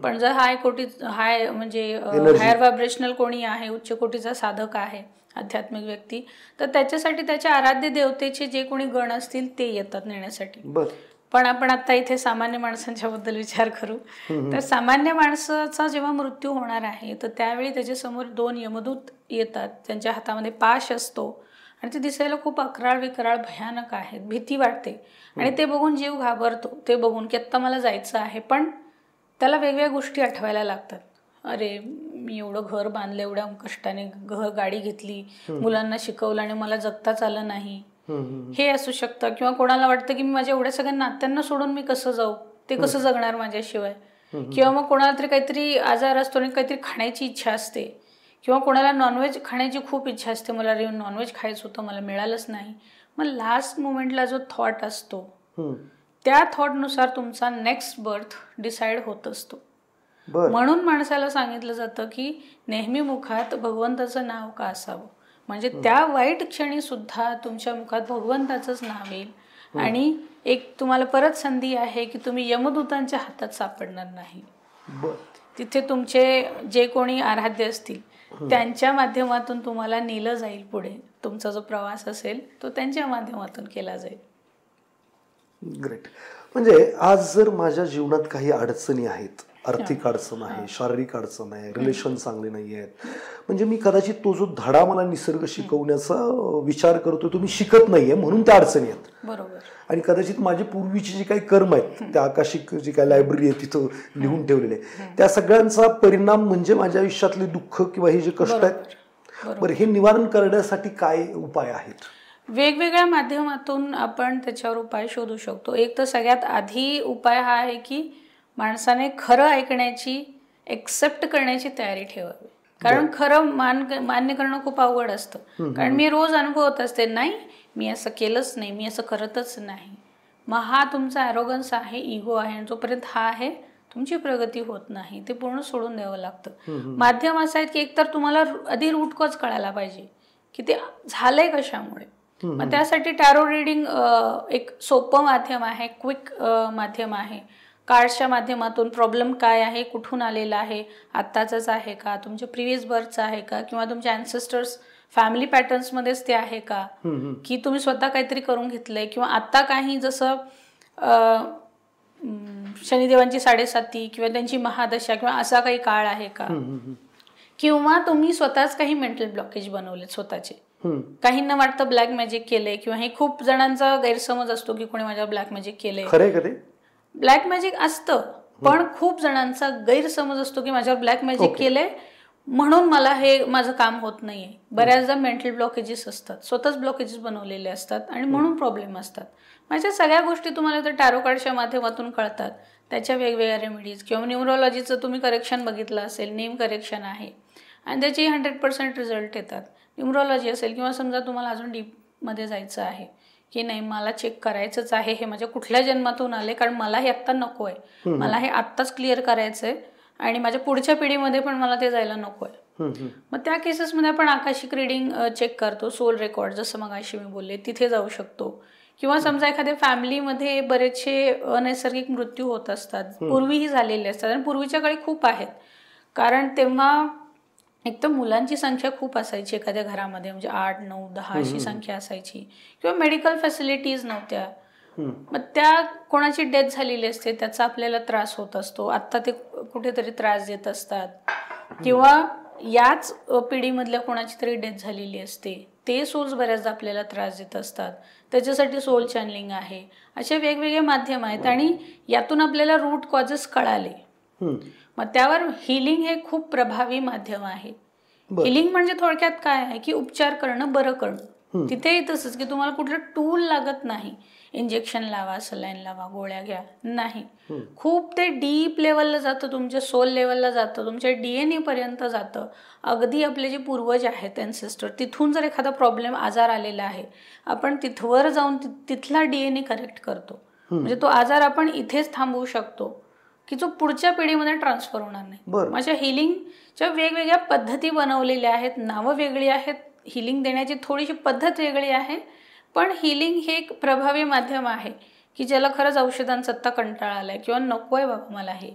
पण जर म्हणजे हायर व्हायब्रेशनल कोणी आहे, उच्च कोटीचा साधक आहे, आध्यात्मिक व्यक्ती, तर त्याच्यासाठी त्याच्या आराध्य देवतेचे जे कोणी गण असतील ते येतात नेण्यासाठी. पण आपण आता इथे सामान्य माणसांच्या बद्दल विचार करू तर सामान्य माणसाचा जेव्हा मृत्यू होणार आहे तर त्यावेळी त्याच्यासमोर 2 यमदूत येतात. त्यांच्या हातामध्ये पाश असतो आणि ते दिसायला खूप अकराळ विकराळ भयानक आहेत. भीती वाटते आणि ते बघून जीव घाबरतो. ते बघून की आत्ता मला जायचं आहे, पण त्याला वेगवेगळ्या गोष्टी आठवायला लागतात. अरे मी एवढं घर बांधलं, एवढ्या कष्टाने गाडी घेतली, मुलांना शिकवलं आणि मला जगताच आलं नाही, हे असू शकतं. किंवा कोणाला वाटतं की मी माझ्या एवढ्या सगळ्या नात्यांना सोडून मी कसं जाऊ, ते कसं जगणार माझ्याशिवाय. किंवा मग कोणाला तरी काहीतरी आजार असतो आणि काहीतरी खाण्याची इच्छा असते, किंवा कोणाला नॉनव्हेज खाण्याची खूप इच्छा असते, मला नॉनव्हेज खायचं होतं, मला मिळालंच नाही. मग लास्ट मोमेंटला जो थॉट असतो त्या थॉटनुसार तुमचा नेक्स्ट बर्थ डिसाईड होत असतो. म्हणून माणसाला सांगितलं जातं की नेहमी मुखात भगवंताचं नाव का असावं, म्हणजे त्या वाईट क्षणी सुद्धा तुमच्या मुखात भगवंताचंच नाव येईल आणि एक तुम्हाला परत संधी आहे की तुम्ही यमदूतांच्या हातात सापडणार नाही. तिथे तुमचे जे कोणी आराध्य असतील त्यांच्या माध्यमातून तुम्हाला नेलं जाईल पुढे. तुमचा जो प्रवास असेल तो त्यांच्या माध्यमातून केला जाईल. ग्रेट. म्हणजे आज जर माझ्या जीवनात काही अडचणी आहेत, आर्थिक अडचण आहे, शारीरिक अडचण आहे, रिलेशन चांगले नाही आहेत, म्हणजे मी कदाचित तो जो धडा मला निसर्ग शिकवण्याचा विचार करतो तो मी शिकत नाहीये म्हणून त्या अडचणी आहेत. बरोबर. आणि कदाचित माझी पूर्वीची जी काही कर्म आहेत, त्या आकाशिक जी काही लायब्ररी आहे तिथं लिहून ठेवलेले, त्या सगळ्यांचा परिणाम म्हणजे माझ्या आयुष्यातले दुःख किंवा हे जे कष्ट आहेत, बरं हे निवारण करण्यासाठी काय उपाय आहेत? वेगवेगळ्या माध्यमातून आपण त्याच्यावर उपाय शोधू शकतो. एक तर सगळ्यात आधी उपाय हा आहे की माणसाने खरं ऐकण्याची, एक्सेप्ट करण्याची तयारी ठेवावी. कारण खरं मान्य करणं खूप अवघड असतं. कारण मी रोज अनुभवत असते, नाही मी असं केलंच नाही, मी असं करतच नाही. मग हा तुमचा ॲरोगन्स आहे, इगो आहे, आणि जोपर्यंत हा आहे तुमची प्रगती होत नाही. ते पूर्ण सोडून द्यावं लागतं. माध्यम असं आहेत की एकतर तुम्हाला आधी रूट कॉज कळायला पाहिजे की ते झालंय कशामुळे. मग त्यासाठी टॅरो रिडिंग एक सोपं माध्यम आहे, क्विक माध्यम आहे. कार्ड्सच्या माध्यमातून प्रॉब्लेम काय आहे, कुठून आलेला आहे, आत्ताचाच आहे का, तुमच्या प्रिव्हियस बर्थचा आहे का, किंवा तुमच्या ॲन्सेस्टर्स फॅमिली पॅटर्न्समध्येच ते आहे का, की तुम्ही स्वतः काहीतरी करून घेतलंय, किंवा आत्ता काही जसं शनिदेवांची 7.5 किंवा त्यांची महादशा किंवा असा काही काळ आहे का, किंवा तुम्ही स्वतःच काही मेंटल ब्लॉकेज बनवले स्वतःचे. काहींना वाटतं ब्लॅक मॅजिक केलंय, किंवा हे खूप जणांचा गैरसमज असतो की कोणी माझ्यावर ब्लॅक मॅजिक केलंय. खरंय का ते? ब्लॅक मॅजिक असतं, पण खूप जणांचा गैरसमज असतो की माझ्यावर ब्लॅक मॅजिक केलंय म्हणून मला हे माझं काम होत नाहीये. बऱ्याचदा मेंटल ब्लॉकेजेस असतात, स्वतःच ब्लॉकेजेस बनवलेले असतात आणि म्हणून प्रॉब्लेम असतात. माझ्या सगळ्या गोष्टी तुम्हाला तर टॅरो कार्डच्या माध्यमातून कळतात. त्याच्या वेगवेगळ्या रेमेडीज, किंवा न्यूमरोलॉजीचं तुम्ही करेक्शन बघितलं असेल, नेम करेक्शन आहे आणि त्याची 100% रिझल्ट येतात. न्यूमरोलॉजी असेल, किंवा समजा तुम्हाला अजून डीपमध्ये जायचं आहे की नाही मला चेक करायचंच आहे, हे माझ्या कुठल्या जन्मातून आले, कारण मला हे आत्ता नको आहे, मला हे आत्ताच क्लिअर करायचं आहे आणि माझ्या पुढच्या पिढीमध्ये पण मला ते जायला नको आहे. मग त्या केसेसमध्ये आपण आकाशिक रिडिंग चेक करतो, सोल रेकॉर्ड जसं मगाशी मी बोलले तिथे जाऊ शकतो. किंवा समजा एखाद्या फॅमिलीमध्ये बरेचसे अनैसर्गिक मृत्यू होत असतात, पूर्वीही झालेले असतात आणि पूर्वीच्या काळी खूप आहेत, कारण तेव्हा एक तर मुलांची संख्या खूप असायची एखाद्या घरामध्ये, म्हणजे 8, 9, 10 अशी संख्या असायची, किंवा मेडिकल फॅसिलिटीज नव्हत्या. मग त्या कोणाची डेथ झालेली असते त्याचा आपल्याला त्रास होत असतो, आत्ता ते कुठेतरी त्रास देत असतात, किंवा याच पिढीमधल्या कोणाची तरी डेथ झालेली असते, ते सोल्स बऱ्याचदा आपल्याला त्रास देत असतात, त्याच्यासाठी सोल चॅनलिंग आहे. असे वेगवेगळे माध्यम आहेत आणि यातून आपल्याला रूट कॉजेस कळाले, मग त्यावर हिलिंग हे खूप प्रभावी माध्यम आहे. हिलिंग म्हणजे थोडक्यात काय आहे की उपचार करणं, बरं करणं. तिथेही तसंच की तुम्हाला कुठलं टूल लागत नाही, इंजेक्शन लावा, सलाईन लावा, गोळ्या घ्या, नाही. खूप ते डीप लेवलला जातं, तुमच्या सोल लेवलला जातं, तुमच्या DNA पर्यंत जातं. अगदी आपले जे पूर्वज आहेत एन्सेस्टर, तिथून जर एखादा प्रॉब्लेम, आजार आलेला आहे, आपण तिथवर जाऊन तिथला DNA करेक्ट करतो. म्हणजे तो आजार आपण इथेच थांबवू शकतो की जो पुढच्या पिढीमध्ये ट्रान्सफर होणार नाही. माझ्या हिलिंगच्या वेगवेगळ्या पद्धती बनवलेल्या आहेत, नावं वेगळी आहेत, हिलिंग देण्याची थोडीशी पद्धत वेगळी आहे, पण हिलिंग हे एक प्रभावी माध्यम आहे की ज्याला खरंच औषधांचा आत्ता कंटाळा आलाय किंवा नको आहे बाबा मला हे,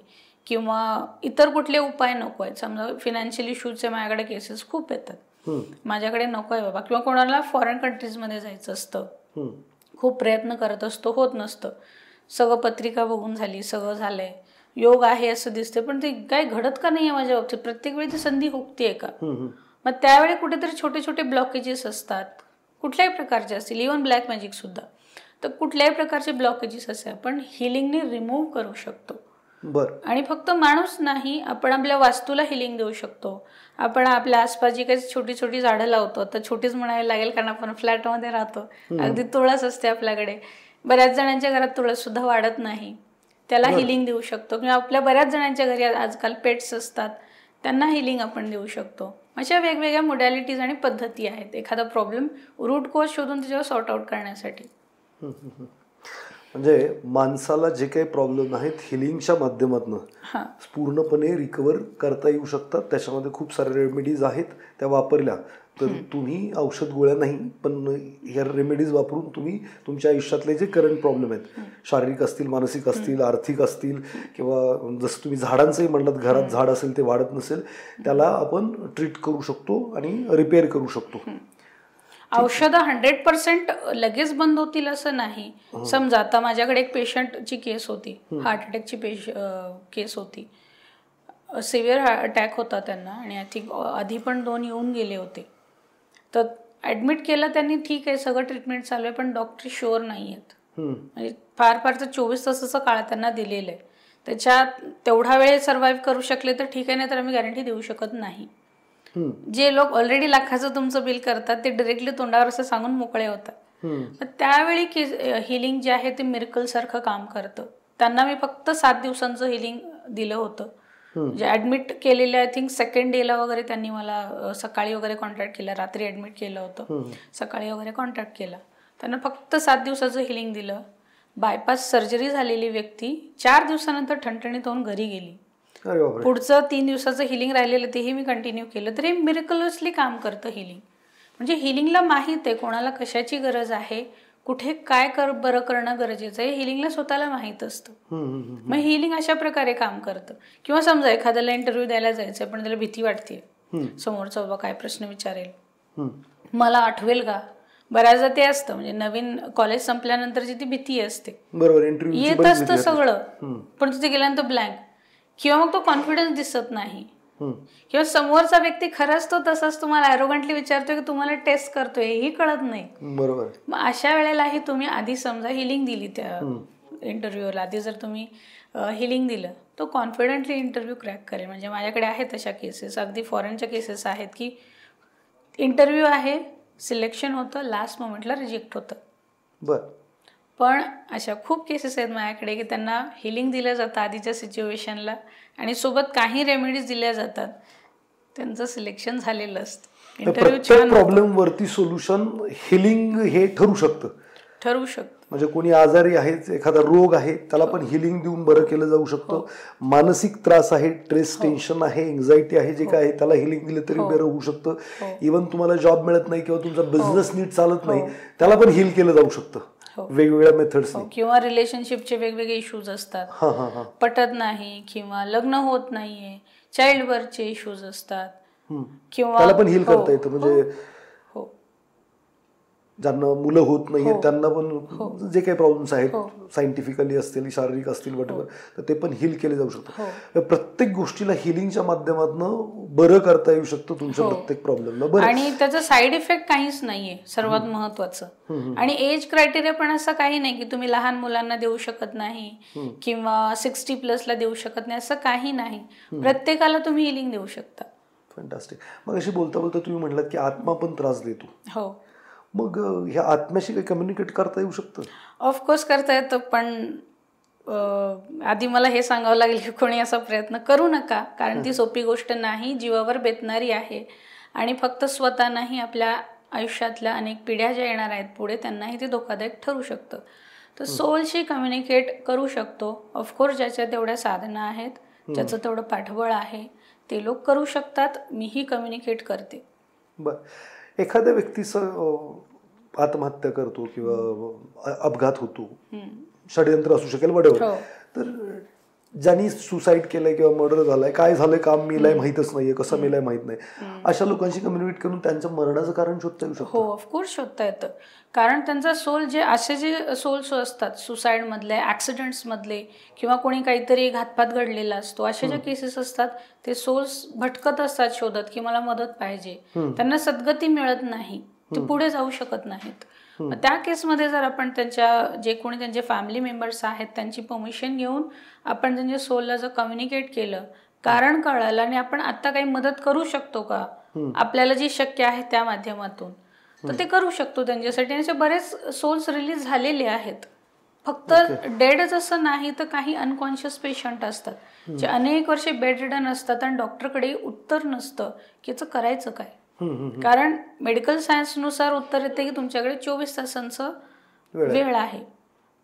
किंवा इतर कुठले उपाय नको आहेत. समजा फिनान्शियल इश्यूजचे माझ्याकडे केसेस खूप येतात, माझ्याकडे नको आहे बाबा, किंवा कोणाला फॉरेन कंट्रीजमध्ये जायचं असतं, खूप प्रयत्न करत असतो, होत नसतं, सगळं पत्रिका बघून झाली, सगळं झालंय, योग आहे असं दिसते, पण ते काय घडत का नाही आहे माझ्या बाबतीत, प्रत्येक वेळी ती संधी हुकते का. मग त्यावेळी कुठेतरी छोटे छोटे ब्लॉकेजेस असतात, कुठल्याही प्रकारचे असतील, इव्हन ब्लॅक मॅजिक सुद्धा, तर कुठल्याही प्रकारचे ब्लॉकेजेस असे आपण हिलिंगने रिमूव्ह करू शकतो. आणि फक्त माणूस नाही, आपण आपल्या वास्तूला हिलिंग देऊ शकतो. आपण आपल्या आसपास जी काही छोटी छोटी झाडं लावतो, तर छोटीच म्हणायला लागेल कारण आपण फ्लॅटमध्ये राहतो, अगदी तुळस असते आपल्याकडे, बऱ्याच जणांच्या घरात तुळस सुद्धा वाढत नाही, त्याला हिलिंग देऊ शकतो. किंवा आपल्या बऱ्याच जणांच्या घरी आजकाल पेट्स असतात, त्यांना हिलिंग आपण देऊ शकतो. अशा वेगवेगळ्या मोडॅलिटीज आणि पद्धती आहेत एखादा प्रॉब्लेम रूट कॉज शोधून त्याच्यावर सॉर्ट आउट करण्यासाठी. म्हणजे माणसाला जे काही प्रॉब्लेम आहेत हिलिंगच्या माध्यमातून पूर्णपणे रिकवर करता येऊ शकतात. त्याच्यामध्ये खूप सारे रेमेडीज आहेत, त्या वापरल्या तर तुम्ही औषध गोळ्या नाही, पण ह्या रेमेडीज वापरून तुम्ही तुमच्या आयुष्यातले जे करंट प्रॉब्लेम आहेत, शारीरिक असतील, मानसिक असतील, आर्थिक असतील, किंवा जसं तुम्ही झाडांचंही म्हणलात, घरात झाड असेल ते वाढत नसेल, त्याला आपण ट्रीट करू शकतो आणि रिपेअर करू शकतो. औषधं 100% लगेच बंद होतील असं नाही. समजा आता माझ्याकडे एक पेशंटची केस होती, हार्ट अटॅकची केस होती, सिव्हिअर अटॅक होता त्यांना, आणि आय थिंक आधी पण 2 येऊन गेले होते. तर ॲडमिट केलं त्यांनी, ठीक आहे, सगळं ट्रीटमेंट चालू आहे, पण डॉक्टर शुअर नाही आहेत. म्हणजे फार फार तर 24 तासाचा काळ त्यांना दिलेलं आहे, त्याच्यात तेवढा वेळ सर्व्हाइव्ह करू शकले तर ठीक आहे, नाही तर आम्ही गॅरंटी देऊ शकत नाही. जे लोक ऑलरेडी लाखाचं तुमचं बिल करतात ते डायरेक्टली तोंडावर असं सांगून मोकळे होतात. त्यावेळी हिलिंग जे आहे ते मिरेकल सारखं काम करतं. त्यांना मी फक्त 7 दिवसांचं हिलिंग दिलं होतं. म्हणजे ऍडमिट केलेल्या आय थिंक 2nd डेला वगैरे त्यांनी मला सकाळी वगैरे कॉन्टॅक्ट केला, रात्री ऍडमिट केलं होतं, सकाळी वगैरे कॉन्टॅक्ट केला, त्यांना फक्त 7 दिवसाचं हिलिंग दिलं. बायपास सर्जरी झालेली व्यक्ती 4 दिवसानंतर ठणठणीत होऊन घरी गेली. पुढचं 3 दिवसाचं हिलिंग राहिलेलं तेही मी कंटिन्यू केलं. तर हे मिरेकलसली काम करतं हिलिंग. म्हणजे हिलिंगला माहीत आहे कोणाला कशाची गरज आहे, कुठे काय बरं करणं गरजेचं आहे, हिलिंगला स्वतःला माहीत असतं. मग हिलिंग अशा प्रकारे काम करतं. किंवा समजा एखाद्याला इंटरव्ह्यू द्यायला जायचं पण त्याला भीती वाटते, समोरचा बाबा काय प्रश्न विचारेल, मला आठवेल का, बऱ्याचदा ते असतं. म्हणजे नवीन कॉलेज संपल्यानंतरची ती भीती असते, येत असतं सगळं, पण तिथे गेल्यानंतर ब्लँक, किंवा मग तो कॉन्फिडन्स दिसत नाही, किंवा समोरचा व्यक्ती खरंच तो तसाच तुम्हाला ॲरोगंटली विचारतोय की तुम्हाला टेस्ट करतोय हेही कळत नाही. बरोबर. मग अशा वेळेलाही तुम्ही आधी समजा हिलिंग दिली, त्या इंटरव्ह्यूला आधी जर तुम्ही हिलिंग दिलं तो कॉन्फिडेंटली इंटरव्ह्यू क्रॅक करेल. म्हणजे माझ्याकडे आहेत अशा केसेस, अगदी फॉरेनच्या केसेस आहेत की इंटरव्ह्यू आहे, सिलेक्शन होतं, लास्ट मोमेंटला रिजेक्ट होतं. बरं. पण अशा खूप केसेस आहेत माझ्याकडे की त्यांना हिलिंग दिलं जातं आधीच्या सिच्युएशनला, आणि सोबत काही रेमेडीज दिल्या जातात, त्यांचं सिलेक्शन झालेलं असतं. प्रत्येक प्रॉब्लेम वरती सोल्युशन हिलिंग हे ठरू शकतं. ठरवू शकतं. म्हणजे कोणी आजारी आहे, एखादा रोग आहे, त्याला पण हिलिंग देऊन बरं केलं जाऊ शकतं. मानसिक त्रास आहे, स्ट्रेस, टेन्शन आहे, एन्झायटी आहे, जे काय आहे त्याला हिलिंग दिलं तरी बरं होऊ शकतं. इव्हन तुम्हाला जॉब मिळत नाही किंवा तुमचा बिझनेस नीट चालत नाही, त्याला पण हील केलं जाऊ शकतं वेगवेगळ्या मेथड्स. किंवा रिलेशनशिपचे वेगवेगळे इश्यूज असतात, पटत नाही किंवा लग्न होत नाहीये, चाइल्ड बर्थचे इश्यूज असतात, किंवा त्याला पण हील करता येतं. म्हणजे ज्यांना मुलं होत नाहीये त्यांना पण जे काही प्रॉब्लेम्स आहेत, सायंटिफिकली असतील, शारीरिक असतील, वटवर, तर ते पण हील केले जाऊ शकतात. प्रत्येक गोष्टीला हिलिंगच्या माध्यमातून बरं करता येऊ शकतं तुमच्या प्रत्येक प्रॉब्लेमला. आणि त्याचा साईड इफेक्ट काहीच नाहीये, सर्वात महत्वाचं. आणि एज क्रायटेरिया पण असं काही नाही की तुम्ही लहान मुलांना देऊ शकत नाही किंवा 60+ ला देऊ शकत नाही, असं काही नाही. प्रत्येकाला तुम्ही हिलिंग देऊ शकता. फॅन्टास्टिक. मग अशी बोलता बोलता तुम्ही म्हटलात की आत्मा पण त्रास देतो. हो. मग ह्या आत्म्याशी काही कम्युनिकेट करता येऊ शकतं? ऑफकोर्स करता येतं, पण आधी मला हे सांगावं लागेल की कोणी असा प्रयत्न करू नका, कारण ती सोपी गोष्ट नाही, जीवावर बेतणारी आहे. आणि फक्त स्वतः नाही, आपल्या आयुष्यातल्या अनेक पिढ्या ज्या येणार आहेत पुढे, त्यांनाही ते धोकादायक ठरू शकतं. तर सोलशी कम्युनिकेट करू शकतो. ऑफकोर्स ज्याच्या तेवढ्या साधना आहेत, ज्याचं तेवढं पाठबळ आहे, ते लोक करू शकतात. मीही कम्युनिकेट करते. बरं. एखाद्या व्यक्तीचं आत्महत्या करतो किंवा अपघात होतो, षडयंत्र असू शकेल, वडवळ, तर ज्यांनी सुसाईड केलंय किंवा मर्डर झालाय, काय झालंय, काम मेलाय माहीतच नाहीये, कसं मेलाय माहीत नाही, अशा लोकांशी कम्युनिकेट करून त्यांच्या मरणाचं कारण शोधता येऊ शकतं? हो, ऑफकोर्स शोधता येतं. कारण त्यांचा सोल, जे असे जे सोल्स असतात सुसाईडमधले, ॲक्सिडेंट्समधले, किंवा कोणी काहीतरी घातपात घडलेला असतो, अशा ज्या केसेस असतात, ते सोल्स भटकत असतात शोधत की मला मदत पाहिजे. त्यांना सद्गती मिळत नाही, ते पुढे जाऊ शकत नाहीत. त्या केसमध्ये जर आपण त्यांच्या जे कोणी त्यांचे फॅमिली मेंबर्स आहेत त्यांची परमिशन घेऊन आपण त्यांच्या सोलला जर कम्युनिकेट केलं, कारण कळलं, आणि आपण आता काही मदत करू शकतो का आपल्याला जी शक्य आहे त्या माध्यमातून, तर ते करू शकतो त्यांच्यासाठी. आणि बरेच सोल्स रिलीज झालेले आहेत. फक्त डेडच असं नाही, तर काही अनकॉन्शियस पेशंट असतात जे अनेक वर्षे बेड रिडन असतात आणि डॉक्टरकडे उत्तर नसतं की याचं करायचं काय. कारण मेडिकल सायन्सनुसार उत्तर येते की तुमच्याकडे 24 तासांचं वेळ आहे,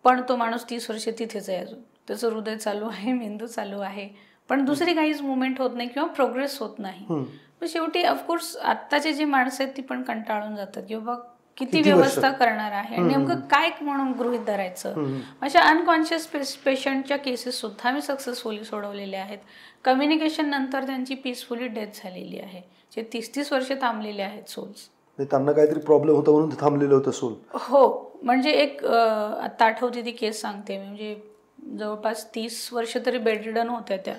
पण तो माणूस 30 वर्षे तिथेच आहे, अजून त्याचं हृदय चालू आहे, मेंदू चालू आहे, पण दुसरी काहीच मुवमेंट होत नाही किंवा प्रोग्रेस होत नाही. पण शेवटी ऑफकोर्स आत्ताचे जे माणसं आहेत ती पण कंटाळून जातात की बाबा किती व्यवस्था करणार आहे आणि नेमकं काय म्हणून गृहीत धरायचं. अशा अनकॉन्शियस पेशंटच्या केसेस सुद्धा मी सक्सेसफुली सोडवलेल्या आहेत. कम्युनिकेशन नंतर त्यांची पीसफुली डेथ झालेली आहे, जे 30-30 वर्षे थांबलेले आहेत सोल्स. त्यांना काहीतरी प्रॉब्लेम होता म्हणून थांबलेलं होतं सोल. हो, म्हणजे एक आता आठवते ती केस सांगते. म्हणजे जवळपास 30 वर्ष तरी बेड रिडन होत्या त्या,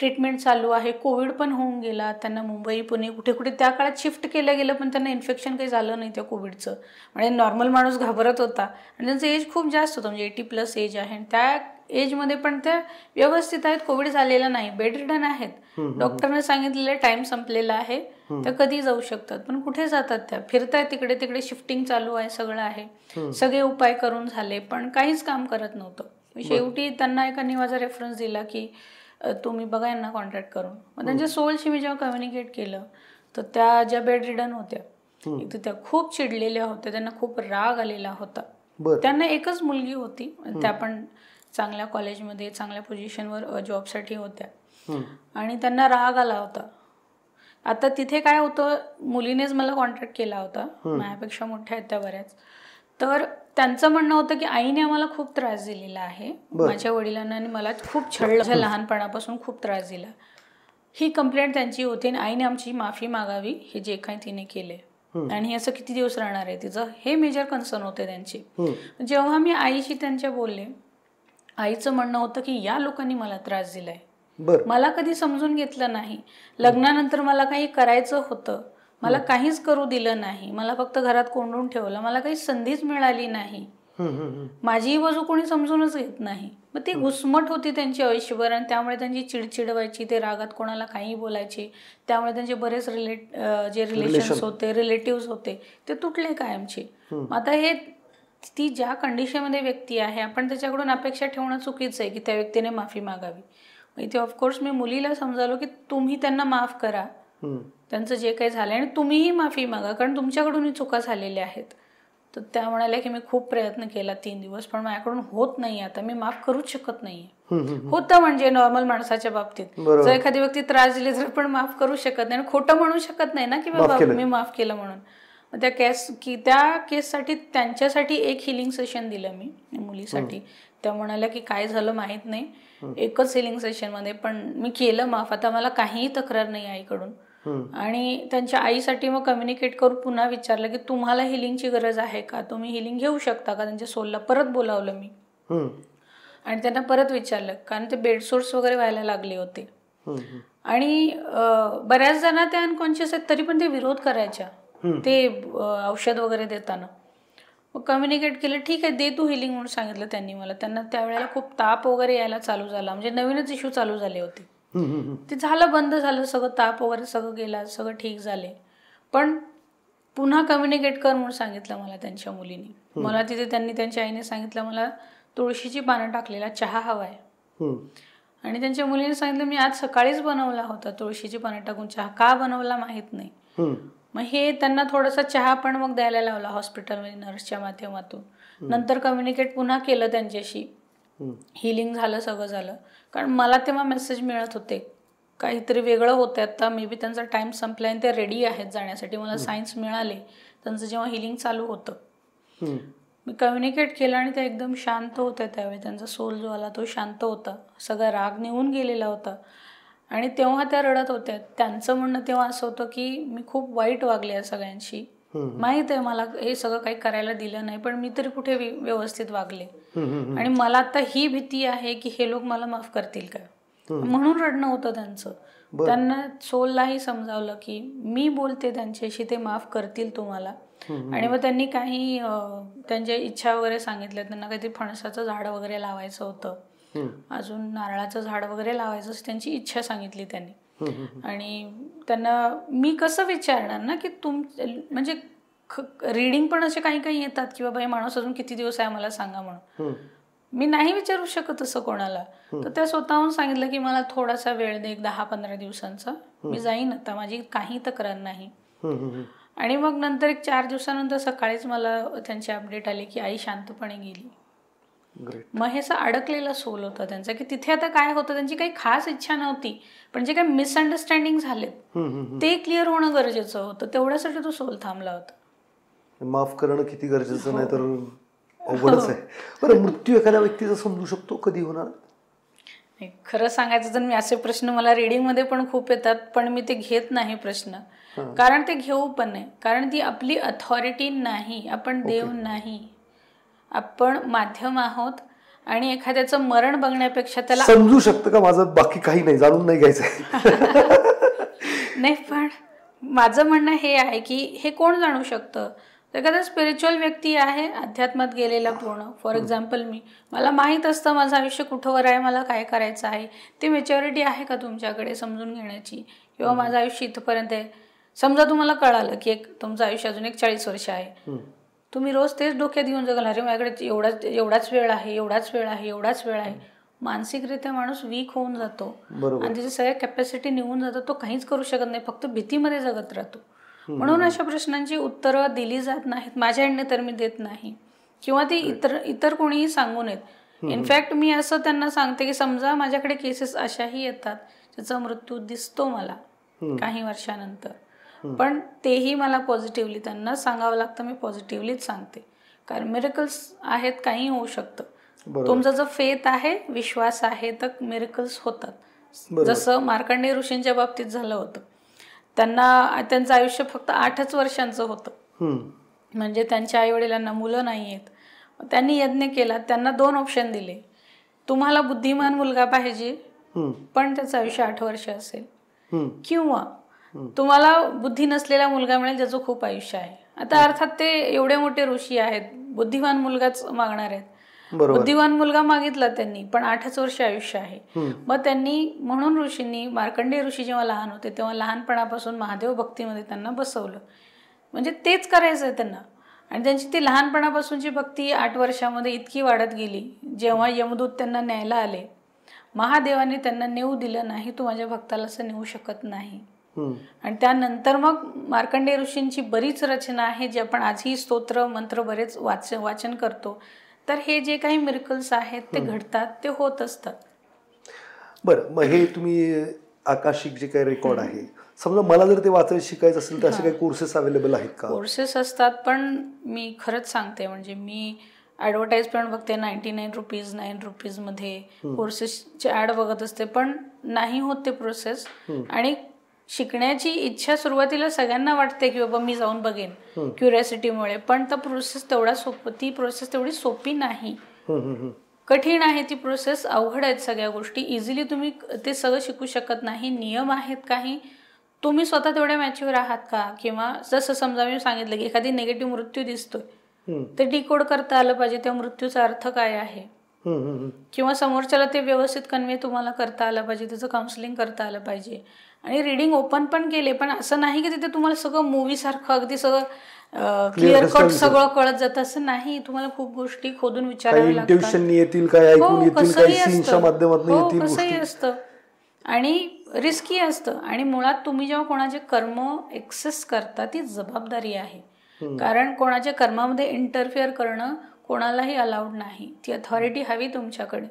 ट्रीटमेंट चालू आहे, कोविड पण होऊन गेला त्यांना, मुंबई पुणे कुठे कुठे त्या काळात शिफ्ट केलं गेलं, पण त्यांना इन्फेक्शन काही झालं नाही त्या कोविडचं. म्हणजे नॉर्मल माणूस घाबरत होता आणि त्यांचं एज खूप जास्त होतं, म्हणजे 80+ एज आहे, आणि त्या एजमध्ये पण त्या व्यवस्थित आहेत, कोविड झालेला नाही, बेड रिडन आहेत. डॉक्टरने सांगितलेलं टाइम संपलेला आहे, त्या कधी जाऊ शकतात, पण कुठे जातात, त्या फिरतायत तिकडे तिकडे, शिफ्टिंग चालू आहे, सगळं आहे, सगळे उपाय करून झाले, पण काहीच काम करत नव्हतं. शेवटी त्यांना एकाने माझा रेफरन्स दिला की तुम्ही बघा यांना कॉन्टॅक्ट करून. मग त्यांच्या सोलशी मी जेव्हा कम्युनिकेट केलं, तर त्या ज्या बेड रिडन होत्या तर त्या खूप चिडलेल्या होत्या, त्यांना खूप राग आलेला होता. त्यांना एकच मुलगी होती, त्या पण चांगल्या कॉलेजमध्ये चांगल्या पोझिशनवर जॉबसाठी होत्या, आणि त्यांना राग आला होता. आता तिथे काय होतं, मुलीनेच मला कॉन्टॅक्ट केला होता, माझ्यापेक्षा मोठ्या आहेत त्या बऱ्याच. तर त्यांचं म्हणणं होतं की आईने आम्हाला खूप त्रास दिलेला आहे, माझ्या वडिलांना आणि मला खूप छळलं, लहानपणापासून खूप त्रास दिला, ही कंप्लेंट त्यांची होती, आणि आईने आमची माफी मागावी, हे जे काही तिने केले, आणि हे असं किती दिवस राहणार आहे तिचं, हे मेजर कन्सर्न होते त्यांचे. जेव्हा मी आईशी त्यांच्या बोलले, आईचं म्हणणं होतं की या लोकांनी मला त्रास दिलाय, मला कधी समजून घेतलं नाही, लग्नानंतर मला काही करायचं होतं, मला काहीच करू दिलं नाही, मला फक्त घरात कोंडून ठेवलं, मला काही संधीच मिळाली नाही, माझी बाजू कोणी समजूनच घेत नाही. मग ती घुसमट होती त्यांची आयुष्यभर, आणि त्यामुळे त्यांची चिडचिड व्हायची, ते रागात कोणाला काही बोलायचे, त्यामुळे त्यांचे बरेच जे रिलेशन्स होते, रिलेटिव्ह होते, ते तुटले कायमचे. आता हे ती ज्या कंडिशनमध्ये व्यक्ती आहे, आपण त्याच्याकडून अपेक्षा ठेवणं चुकीचं आहे की त्या व्यक्तीने माफी मागावी. इथे ऑफकोर्स मी मुलीला समजावलं की तुम्ही त्यांना माफ करा, त्यांचं जे काही झालं, आणि तुम्हीही माफी मागा, कारण तुमच्याकडूनही चुका झालेल्या आहेत. तर त्या म्हणाल्या की मी खूप प्रयत्न केला 3 दिवस, पण माझ्याकडून होत नाही, आता मी माफ करूच शकत नाहीये. होतं म्हणजे नॉर्मल माणसाच्या बाबतीत जर एखादी व्यक्ती त्रास दिली तर पण माफ करू शकत नाही, खोटं म्हणू शकत नाही ना की बाबा मी माफ केलं म्हणून. त्या केससाठी त्यांच्यासाठी एक हिलिंग सेशन दिलं मी मुलीसाठी. त्या म्हणाल्या की काय झालं माहित नाही, एकच हिलिंग सेशन मध्ये पण मी केलं माफ, आता मला काहीही तक्रार नाही आईकडून. आणि त्यांच्या आईसाठी मग कम्युनिकेट करून पुन्हा विचारलं की तुम्हाला हिलिंगची गरज आहे का, तुम्ही हिलिंग घेऊ शकता का. त्यांच्या सोलला परत बोलावलं मी आणि त्यांना परत विचारलं, कारण ते बेडसोर्स वगैरे व्हायला लागले होते. आणि बऱ्याच जण त्या अनकॉन्शियस आहेत तरी पण ते विरोध करायच्या ते औषध वगैरे देताना. मग कम्युनिकेट केलं, ठीक आहे दे तू हिलिंग म्हणून सांगितलं त्यांनी मला. त्यांना त्यावेळेला खूप ताप वगैरे यायला चालू झाला, म्हणजे नवीनच इश्यू चालू झाले होते. ते झालं, बंद झालं सगळं, ताप वगैरे सगळं गेला, सगळं ठीक झाले. पण पुन्हा कम्युनिकेट कर म्हणून सांगितलं मला त्यांच्या मुलीने. मला तिथे त्यांनी त्यांच्या आईने सांगितलं मला तुळशीची पानं टाकलेला चहा हवा आहे. आणि त्यांच्या मुलीने सांगितलं मी आज सकाळीच बनवला होता तुळशीची पानं टाकून चहा, का बनवला माहित नाही. मग हे त्यांना थोडासा चहा पण मग द्यायला लावला हॉस्पिटलमध्ये नर्सच्या माध्यमातून. नंतर कम्युनिकेट पुन्हा केलं त्यांच्याशी, हिलिंग झालं, सगळं झालं. कारण मला तेव्हा मेसेज मिळत होते काहीतरी वेगळं होतं, आता मे बी त्यांचा टाइम संपला आणि ते रेडी आहेत जाण्यासाठी. मला सायन्स मिळाले त्यांचं जेव्हा हिलिंग चालू होतं. मी कम्युनिकेट केलं आणि ते एकदम शांत होत्या त्यावेळी. त्यांचा सोल जो आला तो शांत होता, सगळा राग निघून गेलेला होता. आणि तेव्हा त्या रडत होत्या. त्यांचं म्हणणं तेव्हा असं होतं की मी खूप वाईट वागले या सगळ्यांशी, माहित आहे मला हे सगळं काही करायला दिलं नाही, पण मी तरी कुठे व्यवस्थित वागले. आणि मला आता ही भीती आहे की हे लोक मला माफ करतील का, म्हणून रडणं होतं त्यांचं. त्यांना सोललाही समजावलं की मी बोलते त्यांच्याशी, ते माफ करतील तुम्हाला. आणि मग त्यांनी काही त्यांच्या इच्छा वगैरे सांगितल्या. त्यांना काहीतरी फणसाचं झाड वगैरे लावायचं होतं, अजून नारळाचं झाड वगैरे लावायचं, त्यांची इच्छा सांगितली त्यांनी. आणि त्यांना मी कसं विचारणार ना की म्हणजे रीडिंग पण असे काही काही येतात की बाबा हे माणूस अजून किती दिवस आहे मला सांगा म्हणून. मी नाही विचारू शकत असं कोणाला. तर त्या स्वतःहून सांगितलं की मला थोडासा वेळ दे, 10-15 दिवसांचा, मी जाईन, आता माझी काही तक्रार नाही. आणि मग नंतर एक 4 दिवसानंतर सकाळीच मला त्यांची अपडेट आली की आई शांतपणे गेली. मग हे असं अडकलेला सोल होता त्यांचा की तिथे आता काय होतं, त्यांची काही खास इच्छा नव्हती, पण जे काही मिसअंडरस्टँडिंग झालेत ते क्लिअर होणं गरजेचं होतं. तेवढ्यासाठी तो सोल थांबला होता. माफ करणं किती गरजेचं, नाही तर अवघडच आहे. बरं, मृत्यू एखाद्या व्यक्तीचा समजू शकतो, कधी होणार? खरं सांगायचं तर मी असे प्रश्न मला रीडिंग मध्ये पण खूप येतात, पण मी ते घेत नाही प्रश्न. कारण ते घेऊ पण नाही, कारण ती आपली अथॉरिटी नाही, आपण देव नाही, आपण माध्यम आहोत. आणि एखाद्याचं मरण बघण्यापेक्षा त्याला समजू शकतं का माझं, बाकी काही नाही, जाणून नाही घ्यायचं. नाही, पण माझं म्हणणं हे आहे की हे कोण जाणू शकतं. एखादा स्पिरिच्युअल व्यक्ती आहे, अध्यात्मात गेलेला पूर्ण. फॉर एक्झाम्पल मला माहीत असतं माझं आयुष्य कुठवर आहे, मला काय करायचं आहे. ती मॅच्युरिटी आहे का तुमच्याकडे समजून घेण्याची, किंवा माझं आयुष्य इथंपर्यंत आहे. समजा तुम्हाला कळालं की तुमचं आयुष्य अजून 40 वर्ष आहे, तुम्ही रोज तेच डोक्यात घेऊन जगाल, अरे माझ्याकडे एवढाच वेळ आहे, एवढाच वेळ आहे, एवढाच वेळ आहे. मानसिकरित्या माणूस वीक होऊन जातो आणि त्याची सगळ्या कॅपॅसिटी निघून जातो, तो काहीच करू शकत नाही, फक्त भीतीमध्ये जगत राहतो. म्हणून अशा प्रश्नांची उत्तरं दिली जात नाहीत, माझ्या ह्यांनी तर मी देत नाही, किंवा ती इतर कोणीही सांगू नयेत. इनफॅक्ट मी असं त्यांना सांगते की समजा माझ्याकडे केसेस अशाही येतात ज्याचा मृत्यू दिसतो मला काही वर्षानंतर, पण तेही मला पॉझिटिव्हली त्यांना सांगावं लागतं. मी पॉझिटिव्हलीच सांगते, कारण मिरेकल्स आहेत, काही होऊ शकतं. तुमचा जो फेथ आहे, विश्वास आहे, तर मिरेकल्स होतात. जसं मार्कंडेय ऋषींच्या बाबतीत झालं होतं. त्यांचं आयुष्य फक्त 8च वर्षांचं होतं, म्हणजे त्यांच्या आई वडिलांना मुलं नाही आहेत. त्यांनी यज्ञ केला, त्यांना 2 ऑप्शन दिले, तुम्हाला बुद्धिमान मुलगा पाहिजे पण त्याचं आयुष्य 8 वर्ष असेल, किंवा तुम्हाला बुद्धी नसलेला मुलगा मिळेल ज्याचं खूप आयुष्य आहे. आता अर्थात ते एवढे मोठे ऋषी आहेत, बुद्धिमान मुलगाच मागणार आहेत. बुद्धिमान मुलगा मागितला त्यांनी, पण 8च वर्ष आयुष्य आहे. मग त्यांनी, म्हणून ऋषींनी, मार्कंडेय ऋषी जेव्हा लहान होते तेव्हा लहानपणापासून महादेव भक्तीमध्ये त्यांना बसवलं, म्हणजे तेच करायचं आहे त्यांना. आणि त्यांची ती लहानपणापासूनची भक्ती 8 वर्षामध्ये इतकी वाढत गेली, जेव्हा यमदूत त्यांना न्यायला आले, महादेवाने त्यांना नेऊ दिलं नाही, तू माझ्या भक्ताला असं नेऊ शकत नाही. आणि त्यानंतर मग मार्कंडेय ऋषींची बरीच रचना आहे जी आपण आजही स्तोत्र मंत्र बरेच वाचन करतो. तर हे जे काही मिरेकल्स आहेत ते घडतात, ते होत असतात. बरं, मग हे तुम्ही आकाशिक जे काही रेकॉर्ड आहे, समजा मला जर ते वाचायला शिकायचं असेल तर असे काही कोर्सेस अवेलेबल आहेत का? कोर्सेस असतात, पण मी खरंच सांगते म्हणजे मी ॲडव्हर्टाईजमेंट बघते 99 रुपीज 9 रुपीजमध्ये कोर्सेसची ॲड बघत असते, पण नाही होत ते प्रोसेस. आणि शिकण्याची इच्छा सुरुवातीला सगळ्यांना वाटते की बाबा मी जाऊन बघेन क्युरिओसिटीमुळे, पण ती प्रोसेस तेवढी सोपी नाही. कठीण आहे ती प्रोसेस, अवघड आहेत सगळ्या गोष्टी. इझिली तुम्ही ते सगळं शिकू शकत नाही. नियम आहेत काही, तुम्ही स्वतः तेवढ्या मॅच्युअर आहात का? किंवा जसं समजा मी सांगितलं की एखादी निगेटिव्ह मृत्यू दिसतोय, ते डिकोड करता आलं पाहिजे, त्या मृत्यूचा अर्थ काय आहे, किंवा समोरच्याला ते व्यवस्थित कन्वे तुम्हाला करता आलं पाहिजे, त्याचं काउन्सिलिंग करता आलं पाहिजे. आणि रीडिंग ओपन पण केले, पण असं नाही की तिथे तुम्हाला सगळं मूवी सारखं अगदी सगळं क्लिअर कट सगळं कळत जातं, असं नाही. तुम्हाला खूप गोष्टी खोदून विचाराव्या लागतात. कसंही असतं आणि रिस्की असतं. आणि मुळात तुम्ही जेव्हा कोणाचे कर्म एक्सेस करता ती जबाबदारी आहे, कारण कोणाच्या कर्मामध्ये इंटरफिअर करणं कोणालाही अलाउड नाही. ती अथॉरिटी हवी तुमच्याकडे.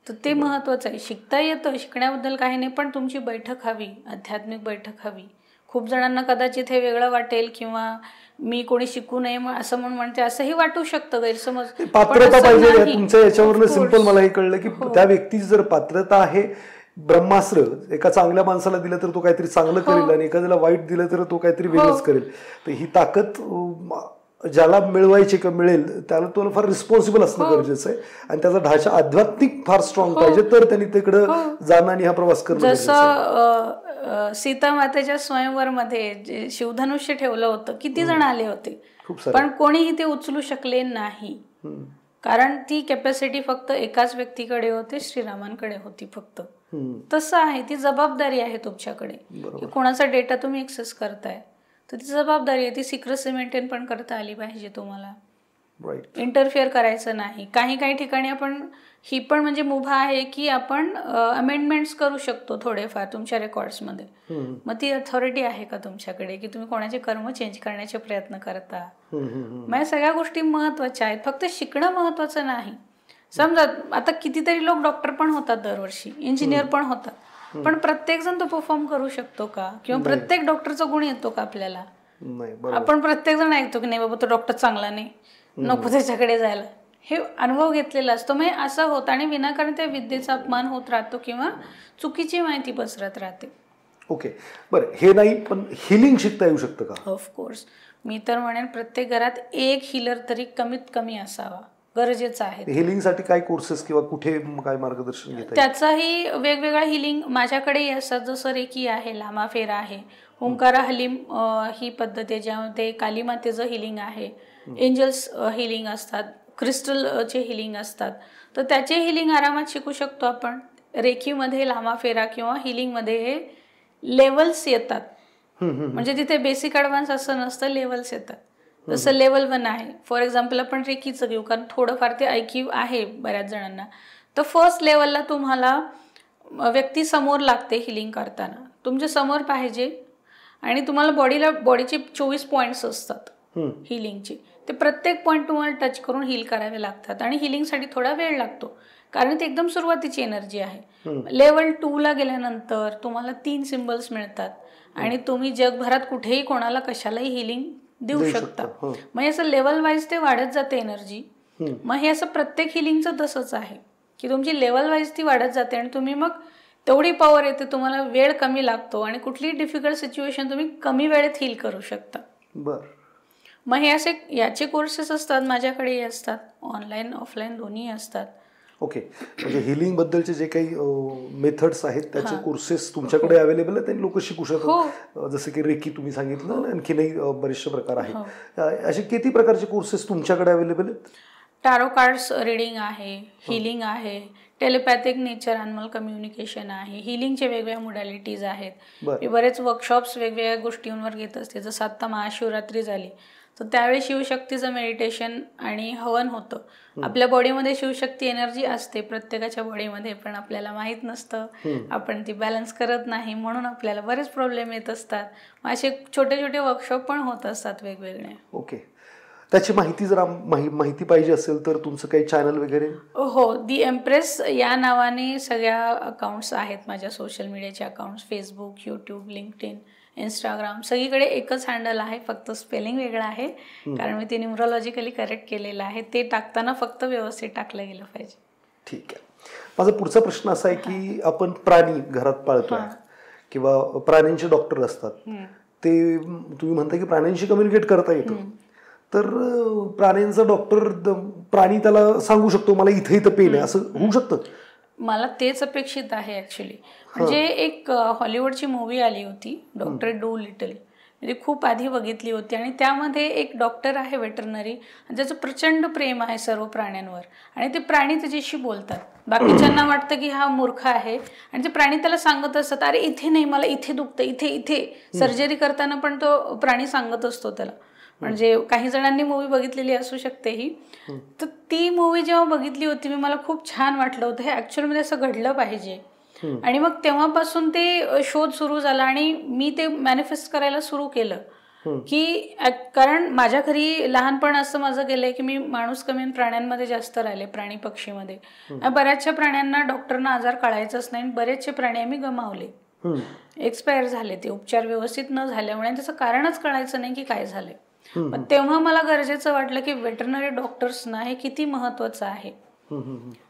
तर ते महत्त्वाचं आहे. शिकता येतं, शिकण्याबद्दल काही नाही, पण तुमची बैठक हवी, आध्यात्मिक बैठक हवी. खूप जणांना कदाचित हे वेगळं वाटेल किंवा मी कोणी शिकू नये असं म्हणून म्हणते, असंही वाटू शकतं, गैरसमज. पात्रता पाहिजे तुमच्या याच्यावरनं. सिंपल मला हे कळलं की त्या व्यक्तीची जर पात्रता आहे, ब्रह्मास्त्र एका चांगल्या माणसाला दिलं तर तो काहीतरी चांगलं करेल आणि एखाद्याला वाईट दिलं तर तो काहीतरी वेगळंच करेल. तर ही ताकद ज्याला मिळवायची का मिळेल त्याला तो फार रिस्पॉन्सिबल असणं गरजेचं आहे. आणि त्याचा ढाचा आध्यात्मिक फार स्ट्रॉंग पाहिजे, तर त्यांनी तिकडं जाणं आणि हा प्रवास करणं. जसं सीता मातेच्या स्वयंवरमध्ये जे शिवधनुष्य ठेवलं होतं, किती जण आले होते, पण कोणीही ते उचलू शकले नाही, कारण ती कॅपॅसिटी फक्त एकाच व्यक्तीकडे होती, श्रीरामांकडे होती फक्त. तसं आहे, ती जबाबदारी आहे तुमच्याकडे की कोणाचा डेटा तुम्ही एक्सेस करताय, तर ती जबाबदारी आहे. ती सिक्रेसी मेंटेन पण करता आली पाहिजे तुम्हाला. इंटरफिअर करायचं नाही. काही ठिकाणी आपण ही पण म्हणजे मुभा आहे की आपण अमेंडमेंट्स करू शकतो थोडेफार तुमच्या रेकॉर्ड्समध्ये. मग ती अथॉरिटी आहे का तुमच्याकडे की तुम्ही कोणाचे कर्म चेंज करण्याचे प्रयत्न करता? मग या सगळ्या गोष्टी महत्त्वाच्या आहेत. फक्त शिकणं महत्त्वाचं नाही. समजा आता कितीतरी लोक डॉक्टर पण होतात दरवर्षी, इंजिनियर पण होतात, पण प्रत्येक जण तो परफॉर्म करू शकतो का? किंवा प्रत्येक डॉक्टरचा गुण येतो का आपल्याला? आपण प्रत्येक जण ऐकतो की नाही बाबा तो डॉक्टर चांगला नाही, नको त्याच्याकडे जायला. हे अनुभव घेतलेला असतो. म्हणजे असं होतं आणि विनाकारण त्या विद्येचा अपमान होत राहतो किंवा चुकीची माहिती पसरत राहते. ओके, बरं, हे नाही पण हिलिंग शिकता येऊ शकतं का? ऑफकोर्स. मी तर म्हणेन प्रत्येक घरात एक हिलर तरी कमीत कमी असावा, गरजेचं आहे. हिलिंगसाठी काय कोर्सेस किंवा कुठे काय मार्गदर्शन घेता? त्याचाही वेगवेगळा हिलिंग माझ्याकडेही असतात. जसं रेकी आहे, लामा फेरा आहे, ओंकारा हलीम ही पद्धत आहे ज्यामध्ये कालीमातेचं हिलिंग आहे, एंजल्स हिलिंग असतात, क्रिस्टलचे हिलिंग असतात. तर त्याचे हिलिंग आरामात शिकू शकतो आपण. रेकीमध्ये, लामा फेरा किंवा हिलिंगमध्ये हे लेवल्स येतात. म्हणजे तिथे बेसिक ॲडव्हान्स असं नसतं, लेवल्स येतात. जसं लेवल 1 आहे, फॉर एक्झाम्पल आपण रेकीचं घेऊ कारण थोडंफार ते ऐकीव आहे बऱ्याच जणांना. तर फर्स्ट लेवलला तुम्हाला व्यक्ती समोर लागते हिलिंग करताना, तुमच्या समोर पाहिजे आणि तुम्हाला बॉडीचे 24 पॉईंट्स असतात हिलिंगचे. ते प्रत्येक पॉईंट तुम्हाला टच करून हील करावे लागतात आणि हिलिंगसाठी थोडा वेळ लागतो कारण ती एकदम सुरुवातीची एनर्जी आहे. लेवल 2ला गेल्यानंतर तुम्हाला 3 सिम्बल्स मिळतात आणि तुम्ही जगभरात कुठेही कोणाला कशालाही हिलिंग देऊ शकता. मग असं लेवल वाईज ते वाढत जाते एनर्जी. मग हे असं प्रत्येक हिलिंगचं तसंच आहे की तुमची लेवल वाईज ती वाढत जाते आणि तुम्ही मग तेवढी पॉवर येते, तुम्हाला वेळ कमी लागतो आणि कुठलीही डिफिकल्ट सिच्युएशन तुम्ही कमी वेळेत हील करू शकता. मग हे असे याचे कोर्सेस असतात, माझ्याकडेही असतात, ऑनलाईन ऑफलाईन दोन्ही असतात. ओके, म्हणजे हिलिंग बद्दलचे जे काही मेथड्स आहेत त्याचे कोर्सेस तुमच्याकडे अवेलेबल आहेत आणि लोक शिकू शकतात. जसं की रेकी तुम्ही सांगितलं, आणखीनही बरेचसे प्रकार आहेत. असे किती प्रकारचे कोर्सेस तुमच्याकडे अवेलेबल आहेत? टारो कार्ड्स रीडिंग आहे, हिलिंग आहे, टेलिपॅथिक नेचर ॲनिमल कम्युनिकेशन आहे, हिलिंगचे वेगवेगळ्या मोडॅलिटीज आहेत. मी बरेच वर्कशॉप्स वेगवेगळ्या गोष्टींवर घेत असते. जसं आत्ता महाशिवरात्री झाली तर त्यावेळी शिवशक्तीचं मेडिटेशन आणि हवन होतं. आपल्या बॉडीमध्ये शिवशक्ती एनर्जी असते प्रत्येकाच्या बॉडीमध्ये, पण आपल्याला माहीत नसतं, आपण ती बॅलन्स करत नाही, म्हणून आपल्याला बरेच प्रॉब्लेम येत असतात. असे छोटे छोटे वर्कशॉप पण होत असतात वेगवेगळे. ओके. त्याची माहिती जर माहिती पाहिजे असेल तर तुमचं काही चॅनल वगैरे? हो, दी एम्प्रेस या नावाने सगळ्या अकाउंट्स आहेत माझ्या सोशल मीडियाचे accounts. Facebook, YouTube, LinkedIn, Instagram सगळीकडे एकच हँडल आहे, फक्त स्पेलिंग वेगळं आहे कारण मी ते न्यूमरोलॉजिकली करेक्ट केलेलं आहे. ते टाकताना फक्त व्यवस्थित टाकलं गेलं पाहिजे. ठीक आहे. माझा पुढचा प्रश्न असा आहे की आपण प्राणी घरात पाळतोय किंवा प्राण्यांचे डॉक्टर असतात, ते तुम्ही म्हणता की प्राण्यांशी कम्युनिकेट करता येतं, तर प्राण्यांचा डॉक्टर प्राणी त्याला सांगू शकतो मला इथे इथं पेन आहे, असं होऊ शकतं? मला तेच अपेक्षित आहे ऍक्च्युली. म्हणजे एक हॉलिवूडची मूवी आली होती डॉक्टर डू लिटल, म्हणजे खूप आधी बघितली होती, आणि त्यामध्ये एक डॉक्टर आहे वेटरनरी, ज्याचं प्रचंड प्रेम आहे सर्व प्राण्यांवर, आणि ते प्राणी त्याच्याशी बोलतात. बाकीच्यांना वाटतं की हा मूर्ख आहे, आणि ते प्राणी त्याला सांगत असतात अरे इथे नाही, मला इथे दुखतं, इथे इथे. सर्जरी करताना पण तो प्राणी सांगत असतो त्याला. म्हणजे काही जणांनी मूवी बघितलेली असू शकते ही. तर ती मूवी जेव्हा बघितली होती मी, मला खूप छान वाटलं होतं, हे ॲक्च्युअलमध्ये असं घडलं पाहिजे. आणि मग तेव्हापासून ते शोध सुरू झाला आणि मी ते मॅनिफेस्ट करायला सुरू केलं की कारण माझ्या घरी लहानपण असं माझं गेलंय की मी माणूस कमी प्राण्यांमध्ये जास्त राहिले, प्राणी पक्षीमध्ये. बऱ्याचशा प्राण्यांना डॉक्टरना आजार कळायचाच नाही, बरेचसे प्राणी आम्ही गमावले, एक्सपायर झाले, ते उपचार व्यवस्थित न झाल्यामुळे त्याचं कारणच कळायचं नाही की काय झालंय. पण तेव्हा मला गरजेचं वाटलं की वेटरनरी डॉक्टर्सना हे किती महत्वाचं आहे.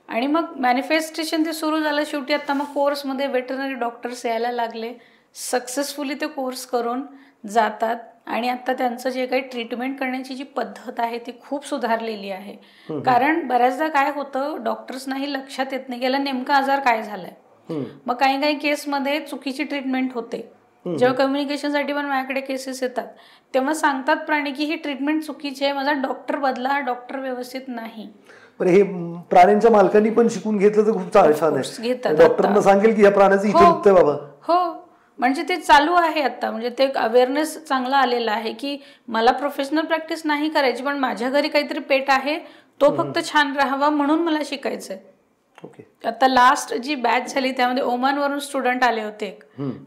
आणि मग मॅनिफेस्टेशन ते सुरू झालं. शेवटी आता मग कोर्समध्ये वेटरनरी डॉक्टर्स यायला लागले, सक्सेसफुली ते कोर्स करून जातात, आणि आता त्यांचं जे काही ट्रीटमेंट करण्याची जी पद्धत आहे ती खूप सुधारलेली आहे. कारण बऱ्याचदा काय होतं, डॉक्टर्सनाही लक्षात येत नाही गेला नेमका आजार काय झालाय. मग काही काही केसमध्ये चुकीची ट्रीटमेंट होते. जेव्हा कम्युनिकेशनसाठी पण माझ्याकडे केसेस येतात तेव्हा सांगतात प्राणी की ही ट्रीटमेंट चुकीची आहे, माझा डॉक्टर बदला, डॉक्टर व्यवस्थित नाही. पण हे प्राण्यांच्या मालकांनी पण शिकून घेतलं तर खूप छान आहे. डॉक्टरना सांगेल की या प्राण्याचं इथे दुखतंय बाबा. हो, म्हणजे ते चालू आहे आता. म्हणजे ते अवेअरनेस चांगला आलेला आहे की मला प्रोफेशनल प्रॅक्टिस नाही करायची, पण माझ्या घरी काहीतरी पेट आहे, तो फक्त छान राहावा म्हणून मला शिकायचंय. आता लास्ट जी बॅच झाली त्यामध्ये ओमान वरून स्टुडंट आले होते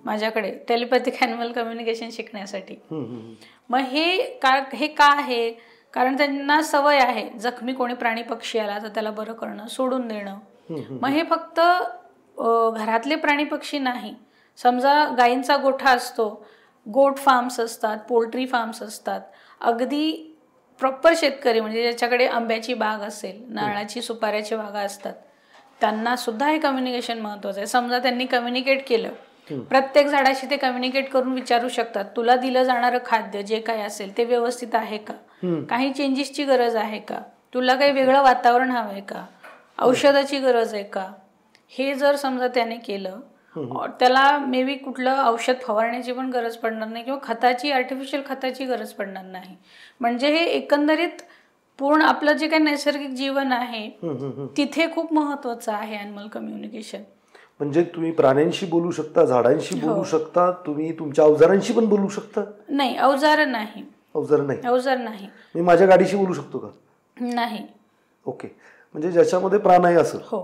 माझ्याकडे टेलिपॅथिक ॲनिमल कम्युनिकेशन शिकण्यासाठी. मग हे का आहे, कारण त्यांना सवय आहे जखमी कोणी प्राणी पक्षी आला तर त्याला बरं करणं, सोडून देणं. मग हे फक्त घरातले प्राणी पक्षी नाही, समजा गायींचा गोठा असतो, गोट फार्म्स असतात, पोल्ट्री फार्म्स असतात, अगदी प्रॉपर शेतकरी म्हणजे ज्याच्याकडे आंब्याची बाग असेल, नारळाची सुपाऱ्याची बागा असतात, त्यांना सुद्धा हे कम्युनिकेशन महत्वाचं आहे. समजा त्यांनी कम्युनिकेट केलं, प्रत्येक झाडाशी ते कम्युनिकेट करून विचारू शकतात तुला दिलं जाणारं खाद्य जे काही असेल ते व्यवस्थित आहे का, काही चेंजेसची गरज आहे का, तुला काही वेगळं वातावरण हवं आहे का, औषधाची गरज आहे का. हे जर समजा त्याने केलं, त्याला मे बी कुठलं औषध फवारण्याची पण गरज पडणार नाही किंवा खताची, आर्टिफिशियल खताची गरज पडणार नाही. म्हणजे हे एकंदरीत पूर्ण आपलं जे काही नैसर्गिक जीवन आहे तिथे खूप महत्वाचं आहे ॲनिमल कम्युनिकेशन. म्हणजे तुम्ही प्राण्यांशी बोलू शकता, झाडांशी बोलू शकता, तुम्ही तुमच्या अवजारांशी पण बोलू शकता? नाही, अवजार नाही. अवजार नाही. मी माझ्या गाडीशी बोलू शकतो का? नाही. ओके, म्हणजे ज्याच्यामध्ये प्राण आहे असं. हो.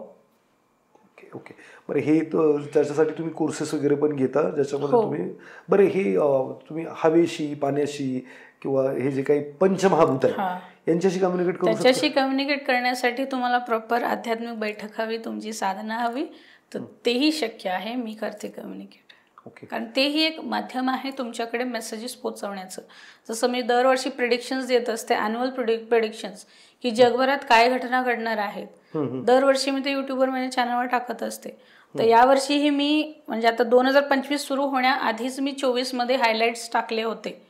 Okay okay. बरं, हे त्याच्यासाठी तुम्ही कोर्सेस वगैरे पण घेता ज्याच्यामध्ये तुम्ही, बरं हे तुम्ही हवेशी, पाण्याशी किंवा हे जे काही पंचमहाभूत आहे यांच्याशी कम्युनिकेट करू शकता? त्याच्याशी कम्युनिकेट करण्यासाठी तुम्हाला प्रॉपर आध्यात्मिक बैठक हवी, तुमची साधना हवी, तर तेही शक्य आहे. मी करते कम्युनिकेट. ओके. कारण तेही एक माध्यम आहे तुमच्याकडे मेसेजेस पोहोचवण्याचं. जसं मी दरवर्षी प्रेडिक्शन्स देत असते, ॲन्युअल प्रेडिक्शन्स, की जगभरात काय घटना घडणार आहेत. दरवर्षी मी ते यूट्यूबवर माझ्या चॅनलवर टाकत असते. तर यावर्षीही मी म्हणजे आता 2025 सुरू होण्याआधीच मी 24 मध्ये हायलाइट्स टाकले होते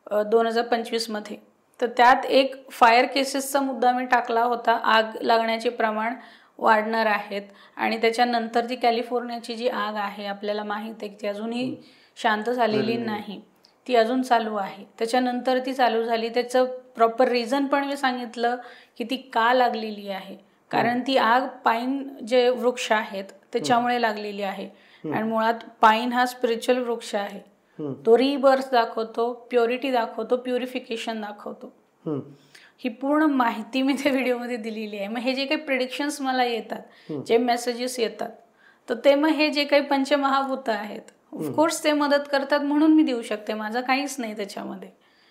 2025 मध्ये. तर त्यात एक फायर केसेसचा मुद्दा मी टाकला होता, आग लागण्याचे प्रमाण वाढणार आहेत, आणि त्याच्यानंतर ती कॅलिफोर्नियाची जी आग आहे आपल्याला माहीत आहे की ती अजूनही शांत झालेली नाही, ती अजून चालू आहे. त्याच्यानंतर ती चालू झाली, त्याचं प्रॉपर रिझन पण मी सांगितलं की ती का लागलेली आहे. कारण ती आग पाईन जे वृक्ष आहेत त्याच्यामुळे लागलेली आहे, आणि मुळात पाईन हा स्पिरिच्युअल वृक्ष आहे. तो रिबर्थ दाखवतो, प्युरिटी दाखवतो, प्युरिफिकेशन दाखवतो. ही पूर्ण माहिती मी त्या व्हिडिओमध्ये दिलेली आहे. मग हे जे काही प्रेडिक्शन्स मला येतात, जे मेसेजेस येतात, तर ते मग हे जे काही पंचमहाभूत आहेत ऑफकोर्स ते मदत करतात म्हणून मी देऊ शकते. माझं काहीच नाही त्याच्यामध्ये.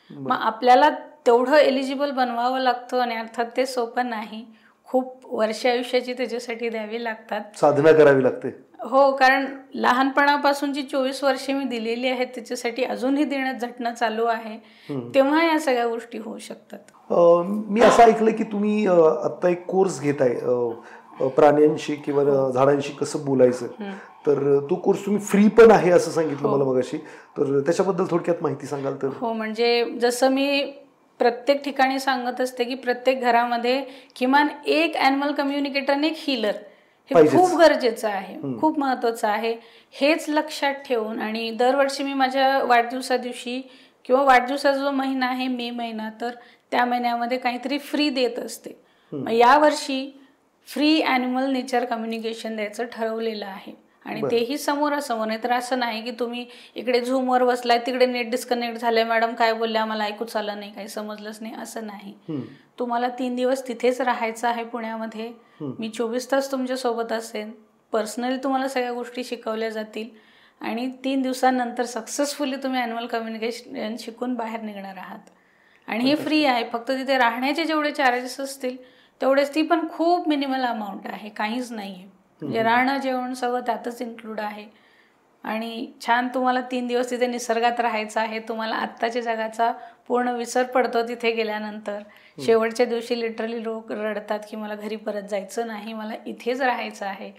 मग आपल्याला तेवढं एलिजिबल बनवावं लागतं आणि अर्थात ते सोपं नाही. खूप वर्ष आयुष्याची त्याच्यासाठी द्यावी लागतात, साधना करावी लागते. हो, कारण लहानपणापासूनची 24 वर्षे मी दिलेली आहेत त्याच्यासाठी अजूनही देण्यात झटणं चालू आहे. तेव्हा या सगळ्या गोष्टी होऊ शकतात. मी असं ऐकलं की तुम्ही आता एक कोर्स घेताय प्राण्यांशी किंवा झाडांशी कसं बोलायचं, तर तो कोर्स तुम्ही फ्री पण आहे असं सांगितलं मला मगाशी, तर त्याच्याबद्दल थोडक्यात माहिती सांगाल तर? हो, म्हणजे जसं मी प्रत्येक ठिकाणी सांगत असते की प्रत्येक घरामध्ये किमान एक ॲनिमल कम्युनिकेटर आणि एक हीलर हे खूप गरजेचं आहे, खूप महत्वाचं आहे. हेच लक्षात ठेवून आणि दरवर्षी मी माझ्या वाढदिवसा दिवशी किंवा वाढदिवसाचा जो महिना आहे मे महिना, तर त्या महिन्यामध्ये काहीतरी फ्री देत असते. मग यावर्षी फ्री ॲनिमल नेचर कम्युनिकेशन द्यायचं ठरवलेलं आहे आणि तेही समोरासमोर. नाही तर असं नाही की तुम्ही इकडे झूमवर बसलाय, तिकडे नेट डिस्कनेक्ट झालंय, मॅडम काय बोलले आम्हाला ऐकूच आलं नाही, काही समजलंच नाही, असं नाही. तुम्हाला 3 दिवस तिथेच राहायचं आहे पुण्यामध्ये. मी 24 तास तुमच्या सोबत असेन. पर्सनली तुम्हाला सगळ्या गोष्टी शिकवल्या जातील आणि 3 दिवसांनंतर सक्सेसफुली तुम्ही ॲनिमल कम्युनिकेशन शिकून बाहेर निघणार आहात. आणि हे फ्री आहे. फक्त तिथे राहण्याचे जेवढे चार्जेस असतील तेवढेच, ती पण खूप मिनिमल अमाऊंट आहे, काहीच नाही आहे. म्हणजे राहणं जेवण सगळं त्यातच इन्क्लूड आहे. आणि छान तुम्हाला 3 दिवस तिथे निसर्गात राहायचं आहे. तुम्हाला आत्ताच्या जगाचा पूर्ण विसर पडतो तिथे गेल्यानंतर. शेवटच्या दिवशी लिटरली लोक रडतात की मला घरी परत जायचं नाही, मला इथेच राहायचं आहे.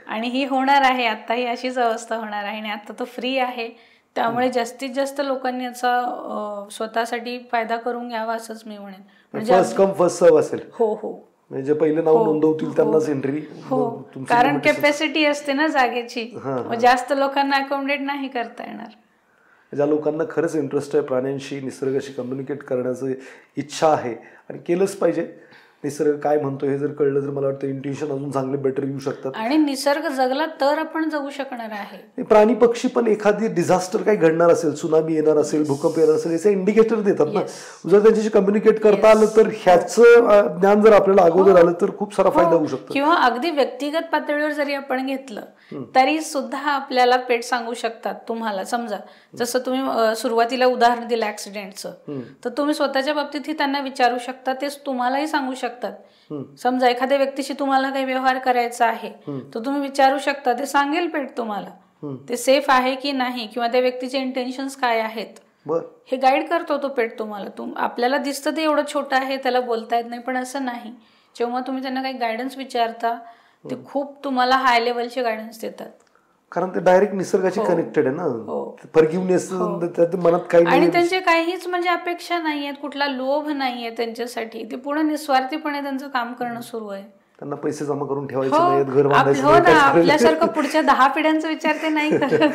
आणि ही होणार आहे, आता ही अशीच अवस्था होणार आहे आणि आता तो फ्री आहे. त्यामुळे जास्तीत जास्त लोकांनी याचा स्वतःसाठी फायदा करून घ्यावा असंच मी म्हणेन. म्हणजे फर्स्ट कम फर्स्ट सर्व्ह असेल. हो हो, म्हणजे पहिले नाव नोंदवतील त्यांनाच एंट्री. हो, कारण कॅपॅसिटी असते ना जागेची, जास्त लोकांना अकोमोडेट नाही करता येणार. ज्या लोकांना खरंच इंटरेस्ट आहे प्राण्यांशी निसर्गाशी कम्युनिकेट करण्याची इच्छा आहे आणि केलंच पाहिजे. निसर्ग काय म्हणतो हे जर कळलं तर मला वाटतं इंट्युशन अजून चांगले बेटर येऊ शकतात. आणि निसर्ग जगला तर आपण जगू शकणार आहे. प्राणी पक्षी पण एखादी डिझास्टर काही घडणार असेल, सुनामी येणार असेल, भूकंप येणार असेल, याचे इंडिकेटर देतात ना. जर त्यांच्याशी कम्युनिकेट करता आलं तर ह्याचं ज्ञान जर आपल्याला अगोदर आलं तर खूप सारा फायदा होऊ शकतो. किंवा अगदी व्यक्तिगत पातळीवर जरी आपण घेतलं तरी सुद्धा आपल्याला पेट सांगू शकतात. तुम्हाला समजा जसं तुम्ही सुरुवातीला उदाहरण दिलं ऍक्सिडेंटचं, तर तुम्ही स्वतःच्या बाबतीतही त्यांना विचारू शकता, तेच तुम्हालाही सांगू शकतात. समजा एखाद्या व्यक्तीशी तुम्हाला काही व्यवहार करायचा आहे तर तुम्ही विचारू शकता, ते सांगेल पेट तुम्हाला ते सेफ आहे की नाही किंवा त्या व्यक्तीचे इंटेन्शन्स काय आहेत हे गाईड करतो तो पेट तुम्हाला. आपल्याला दिसतं ते एवढं छोटं आहे, त्याला बोलता येत नाही, पण असं नाही. जेव्हा तुम्ही त्यांना काही गायडन्स विचारता ते खूप तुम्हाला हाय लेवलचे गायडन्स देतात. कारण ते डायरेक्ट निसर्गाशी कनेक्टेड आहे ना. फॉरगिव्हनेस मनात काही नाही आणि त्यांचे काहीच म्हणजे अपेक्षा नाहीयेत, कुठला लोभ नाहीये त्यांच्यासाठी. ते पूर्ण निस्वार्थीपणे त्यांचं काम करणं सुरू आहे. त्यांना पैसे जमा करून ठेवायचे नाहीत, घर बांधायचं हो ना, आपल्यासारखं पुढच्या 10 पिढ्यांचा विचार ते नाही करत.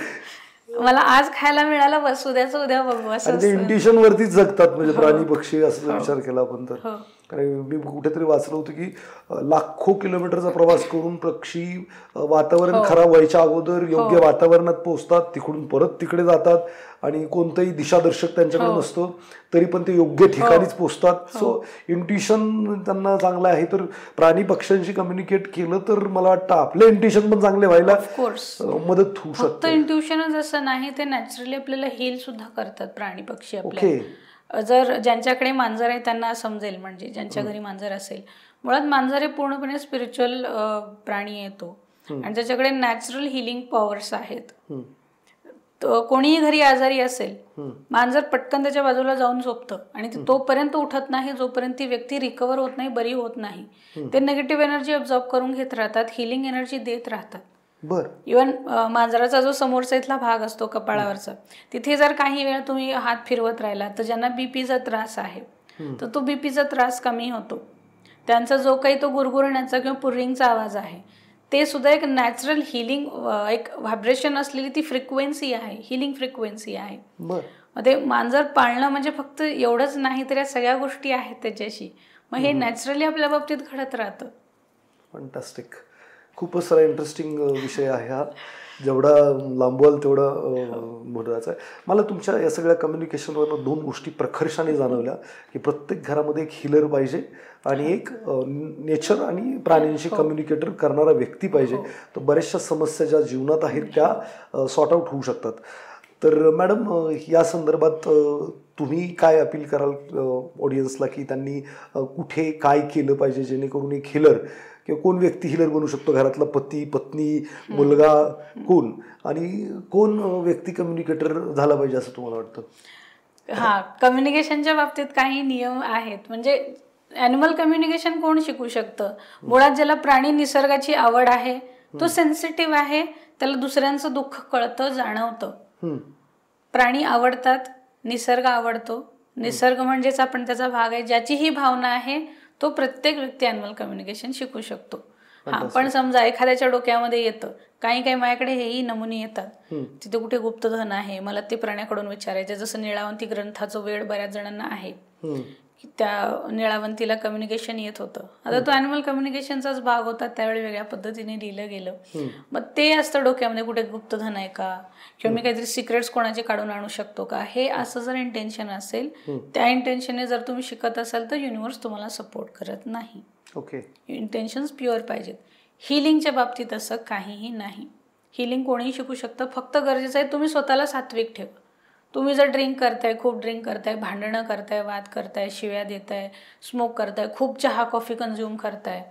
मला आज खायला मिळालं, बस उद्याचं उद्या बघू असं. इंट्युशन वरतीच जगतात म्हणजे प्राणी पक्षी असं विचार केला आपण तर. कारण मी कुठेतरी वाचलं होतं की लाखो किलोमीटरचा प्रवास करून पक्षी वातावरण खराब व्हायच्या अगोदर योग्य वातावरणात पोहोचतात, तिकडून परत तिकडे जातात आणि कोणतंही दिशादर्शक त्यांच्याकडे नसतो तरी पण ते योग्य ठिकाणीच पोहोचतात. सो इंट्युशन त्यांना चांगलं आहे. तर प्राणी पक्ष्यांशी कम्युनिकेट केलं तर मला वाटतं आपले इंट्युशन पण चांगले व्हायला मदत होऊ शकते. फक्त इंट्युशनच असं नाही, ते नॅचरली आपल्याला हील सुद्धा करतात प्राणी पक्षी आपल्याला. जर ज्यांच्याकडे मांजर आहे त्यांना समजेल, म्हणजे ज्यांच्या घरी मांजर असेल, मुळात मांजर हे पूर्णपणे स्पिरिच्युअल प्राणी येतो आणि त्याच्याकडे नॅचरल हिलिंग पॉवर्स आहेत. कोणीही घरी आजारी असेल, मांजर पटकन त्याच्या बाजूला जाऊन झोपतं आणि तोपर्यंत उठत नाही जोपर्यंत ती व्यक्ती रिकवर होत नाही, बरी होत नाही. ते निगेटिव्ह एनर्जी ऑब्झर्व करून घेत राहतात, हिलिंग एनर्जी देत राहतात. इव्हन मांजराचा जो समोरचा इथला भाग असतो कपाळावरचा, तिथे जर काही वेळ तुम्ही हात फिरवत राहिला तर ज्यांना बीपीचा त्रास आहे तर तो बीपीचा त्रास कमी होतो. त्यांचा जो काही तो गुरगुरण्याचा किंवा पुर्रिंगचा आवाज आहे ते सुद्धा एक नॅचरल हिलिंग, एक व्हायब्रेशन असलेली ती फ्रिक्वेन्सी आहे, हिलिंग फ्रिक्वेन्सी आहे. मग ते मांजर पाळणं म्हणजे फक्त एवढंच नाही तर या सगळ्या गोष्टी आहेत त्याच्याशी. मग हे नॅचरली आपल्या बाबतीत घडत राहतं. फंटास्टिक. खूपच सारा इंटरेस्टिंग विषय आहे हा. जेवढा लांबवाल तेवढा महत्त्वाचा आहे. मला तुमच्या या सगळ्या कम्युनिकेशनवरनं 2 गोष्टी प्रखर्षाने जाणवल्या की प्रत्येक घरामध्ये एक हिलर पाहिजे आणि एक नेचर आणि प्राण्यांशी कम्युनिकेटर करणारा व्यक्ती पाहिजे. तर बऱ्याचशा समस्या ज्या जीवनात आहेत त्या सॉर्ट आउट होऊ शकतात. तर मॅडम, या संदर्भात तुम्ही काय अपील कराल ऑडियन्सला की त्यांनी कुठे काय केलं पाहिजे जेणेकरून एक हिलर किंवा कोण व्यक्ती हिलर बनू शकतो, घरातला पती, पत्नी, मुलगा, कोण आणि कोण व्यक्ती कम्युनिकेटर झाला पाहिजे असं तुम्हाला वाटतं? हा, कम्युनिकेशनच्या बाबतीत काही नियम आहेत. म्हणजे ॲनिमल कम्युनिकेशन कोण शिकू शकतं? मुळात ज्याला प्राणी निसर्गाची आवड आहे, तो सेन्सिटिव्ह आहे, त्याला दुसऱ्यांचं दुःख कळतं, जाणवतं. प्राणी आवडतात, निसर्ग आवडतो, निसर्ग म्हणजेच आपण त्याचा भाग आहे. ज्याची ही भावना आहे तो प्रत्येक व्यक्ती ॲनिमल कम्युनिकेशन शिकू शकतो. हा, पण समजा एखाद्याच्या डोक्यामध्ये येतं, काही माझ्याकडे हेही नमुने येतात, तिथे कुठे गुप्तधन आहे, मला ते प्राण्याकडून विचारायचं. जसं निळावंती ग्रंथाचं वेळ बऱ्याच जणांना आहे, त्या निळावंतीला कम्युनिकेशन येत होतं. आता तो ॲनिमल कम्युनिकेशनचाच भाग होता, त्यावेळी वेगळ्या पद्धतीने लिहिलं गेलं. मग ते असतं डोक्यामध्ये, कुठे गुप्तधन आहे का, किंवा मी काहीतरी सिक्रेट्स कोणाचे काढून आणू शकतो का, हे असं जर इंटेन्शन असेल, त्या इंटेन्शनने जर तुम्ही शिकत असाल तर युनिव्हर्स तुम्हाला सपोर्ट करत नाही. ओके, इंटेन्शन्स प्युअर पाहिजेत. हिलिंगच्या बाबतीत असं काहीही नाही. हिलिंग कोणीही शिकू शकतं. फक्त गरजेचं आहे तुम्ही स्वतःला सात्विक ठेवा. तुम्ही जर ड्रिंक करताय, खूप ड्रिंक करताय, भांडणं करताय, वाद करताय, शिव्या देताय, स्मोक करताय, खूप चहा कॉफी कन्झ्युम करताय,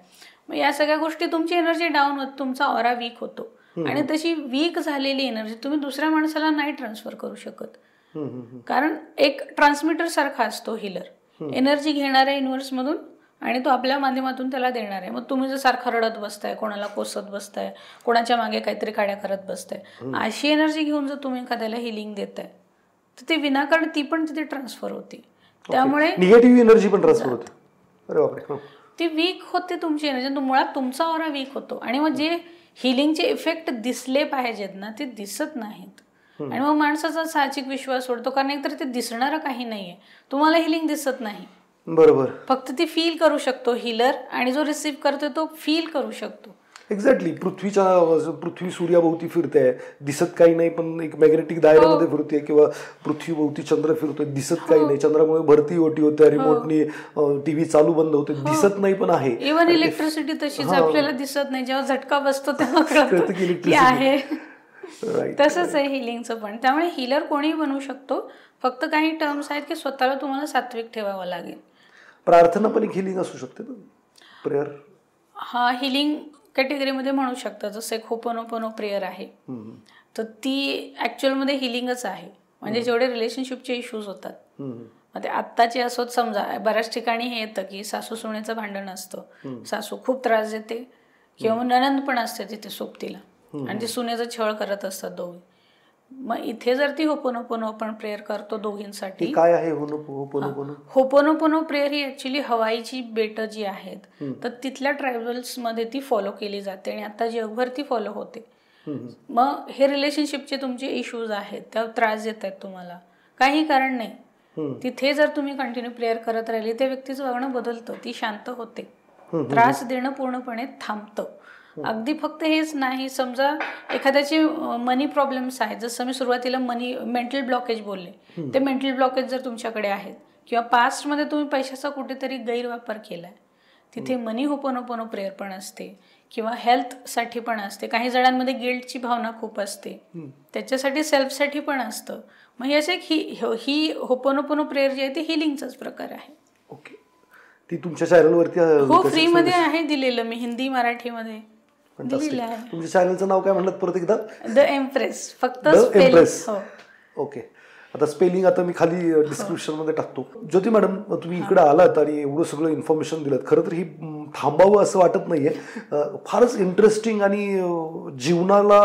मग या सगळ्या गोष्टी तुमची एनर्जी डाऊन होत, तुमचा ऑरा वीक होतो. आणि तशी वीक झालेली एनर्जी तुम्ही दुसऱ्या माणसाला नाही ट्रान्सफर करू शकत. कारण एक ट्रान्समीटर सारखा असतो हिलर, एनर्जी घेणार आहे युनिव्हर्समधून आणि तो आपल्या माध्यमातून त्याला देणार आहे. मग तुम्ही जर सारखं रडत बसताय, कोणाला कोसत बसताय, कोणाच्या मागे काहीतरी काड्या करत बसताय, अशी एनर्जी घेऊन जर तुम्ही एखाद्याला हिलिंग देताय तर ते विनाकारण ती पण तिथे ट्रान्सफर होते. त्यामुळे निगेटिव्ह एनर्जी पण ट्रान्सफर होते. अरे बापरे, ती वीक होते तुमची एनर्जी, मुळात तुमचा ऑरा वीक होतो. आणि मग जे हिलिंगचे इफेक्ट दिसले पाहिजेत ना, ते दिसत नाहीत. आणि मग माणसाचा साहजिक विश्वास सोडतो, कारण एकतर ते दिसणारं काही नाहीये, तुम्हाला हिलिंग दिसत नाही. बरोबर, फक्त ती फील करू शकतो हिलर, आणि जो रिसीव्ह करतो तो फील करू शकतो. एक्झॅक्टली. पृथ्वी सूर्याभोवती फिरते, दिसत काही नाही, पण एक मॅग्नेटिक दायऱ्यामध्ये फिरते, किंवा पृथ्वीभोवती चंद्र फिरतोय, दिसत काही नाही, चंद्रामुळे भरती ओटी होते, रिमोटनी टीव्ही चालू बंद होते, दिसत नाही पण आहे. इव्हन इलेक्ट्रिसिटी तशीच आपल्याला दिसत नाही, जेव्हा झटका बसतो तेव्हा कळतं की आहे. तसंच आहे हिलिंगचं पण. त्यामुळे हिलर कोणीही बनवू शकतो, फक्त काही टर्म्स आहेत की स्वतःला तुम्हाला सात्विक ठेवावं लागेल. प्रार्थना पण एक हिलिंग असू शकते ना, प्रेयर. हा, हिलिंग कॅटेगरीमध्ये म्हणू शकता. जसं एक होपोनोपोनो प्रेयर आहे, तर ती ऍक्च्युअलमध्ये हिलिंगच आहे. म्हणजे जेवढे रिलेशनशिपचे इश्यूज होतात, मग ते आत्ताचे असोत, समजा बऱ्याच ठिकाणी हे येतं की सासू सुनेचं भांडण असतं, सासू खूप त्रास देते, किंवा नणंद पण असते तिथे सोबतीला, आणि ती सुनेचा छळ करत असतात दोघे. मग इथे जर ती होपोनोपोनो आपण प्रेयर करतो दोघींसाठी. काय आहे होपोनोपोनो? होपोनोपोनो प्रेयर ही ऍक्च्युअली हवाईची बेटं जी आहेत, तर तिथल्या ट्रायबल्स मध्ये ती फॉलो केली जाते, आणि आता जगभर ती फॉलो होते. मग हे रिलेशनशिपचे तुमचे इश्यूज आहेत, त्या त्रास देत आहेत तुम्हाला, काही कारण नाही, तिथे जर तुम्ही कंटिन्यू प्रेयर करत राहिले, त्या व्यक्तीचं वागणं बदलतं, ती शांत होते, त्रास देणं पूर्णपणे थांबतं. अगदी फक्त हेच नाही, समजा एखाद्याचे मनी प्रॉब्लेम्स आहेत, जसं मी सुरुवातीला मेंटल ब्लॉकेज बोलले, ते मेंटल ब्लॉकेज जर तुमच्याकडे आहेत, किंवा पास्टमध्ये तुम्ही पैशाचा कुठेतरी गैरवापर केलाय, तिथे मनी होपोनोपोनो प्रेयर पण असते, किंवा हेल्थसाठी पण असते. काही जणांमध्ये गिल्टची भावना खूप असते, त्याच्यासाठी सेल्फसाठी पण असतं. मग हे असे ही होपोनोपोनो प्रेयर जी आहे ती हिलिंगचाच प्रकार आहे. ओके, ती तुमच्या चॅनलवरती हो, फ्रीमध्ये आहे दिलेलं मी, हिंदी मराठीमध्ये दिलेलं आहे. तुमच्या चॅनलचं नाव काय म्हणलं परत एकदा? The empress. फक्त एम्प्रेस. ओके, आता स्पेलिंग आता मी खाली डिस्क्रिप्शन मध्ये टाकतो. ज्योती मॅडम, तुम्ही इकडे आलात आणि एवढं सगळं इन्फॉर्मेशन दिलं, खरं तर ही थांबावं असं वाटत नाहीये. फारच इंटरेस्टिंग आणि जीवनाला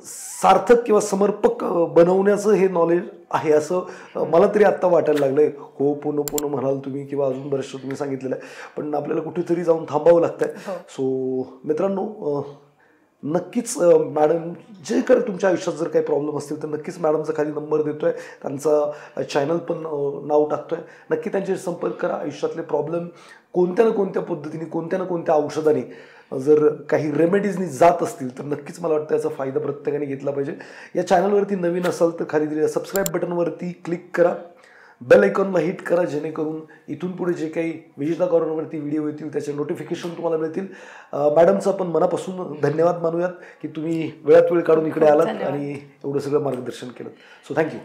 सार्थक किंवा समर्पक बनवण्याचं हे नॉलेज आहे असं मला तरी आत्ता वाटायला लागलंय. हो, पुन्हा म्हणाल तुम्ही, किंवा अजून बरेचसं तुम्ही सांगितलेलं आहे, पण आपल्याला कुठेतरी जाऊन थांबावं लागतंय. सो मित्रांनो, नक्कीच मॅडम जे काही तुमच्या आयुष्यात जर काही प्रॉब्लेम असतील तर नक्कीच मॅडमचा खाली नंबर देतोय, त्यांचा चॅनल पण नाव टाकतोय, नक्की त्यांच्याशी संपर्क करा. आयुष्यातले प्रॉब्लेम कोणत्या ना कोणत्या पद्धतीने, कोणत्या ना कोणत्या औषधाने जर काही रेमेडीजनी जात असतील तर नक्कीच मला वाटतं याचा फायदा प्रत्येकाने घेतला पाहिजे. या चॅनलवरती नवीन असाल तर खाली दिलेल्या सबस्क्राईब बटनवरती क्लिक करा, बेल आयकॉनला हिट करा, जेणेकरून इथून पुढे जे काही विजेता कॉर्नरवरती व्हिडिओ येतील त्याचे नोटिफिकेशन तुम्हाला मिळतील. मॅडमचं आपण मनापासून धन्यवाद मानूयात की तुम्ही वेळात वेळ काढून इकडे आलात आणि एवढं सगळं मार्गदर्शन केलं. So thank you.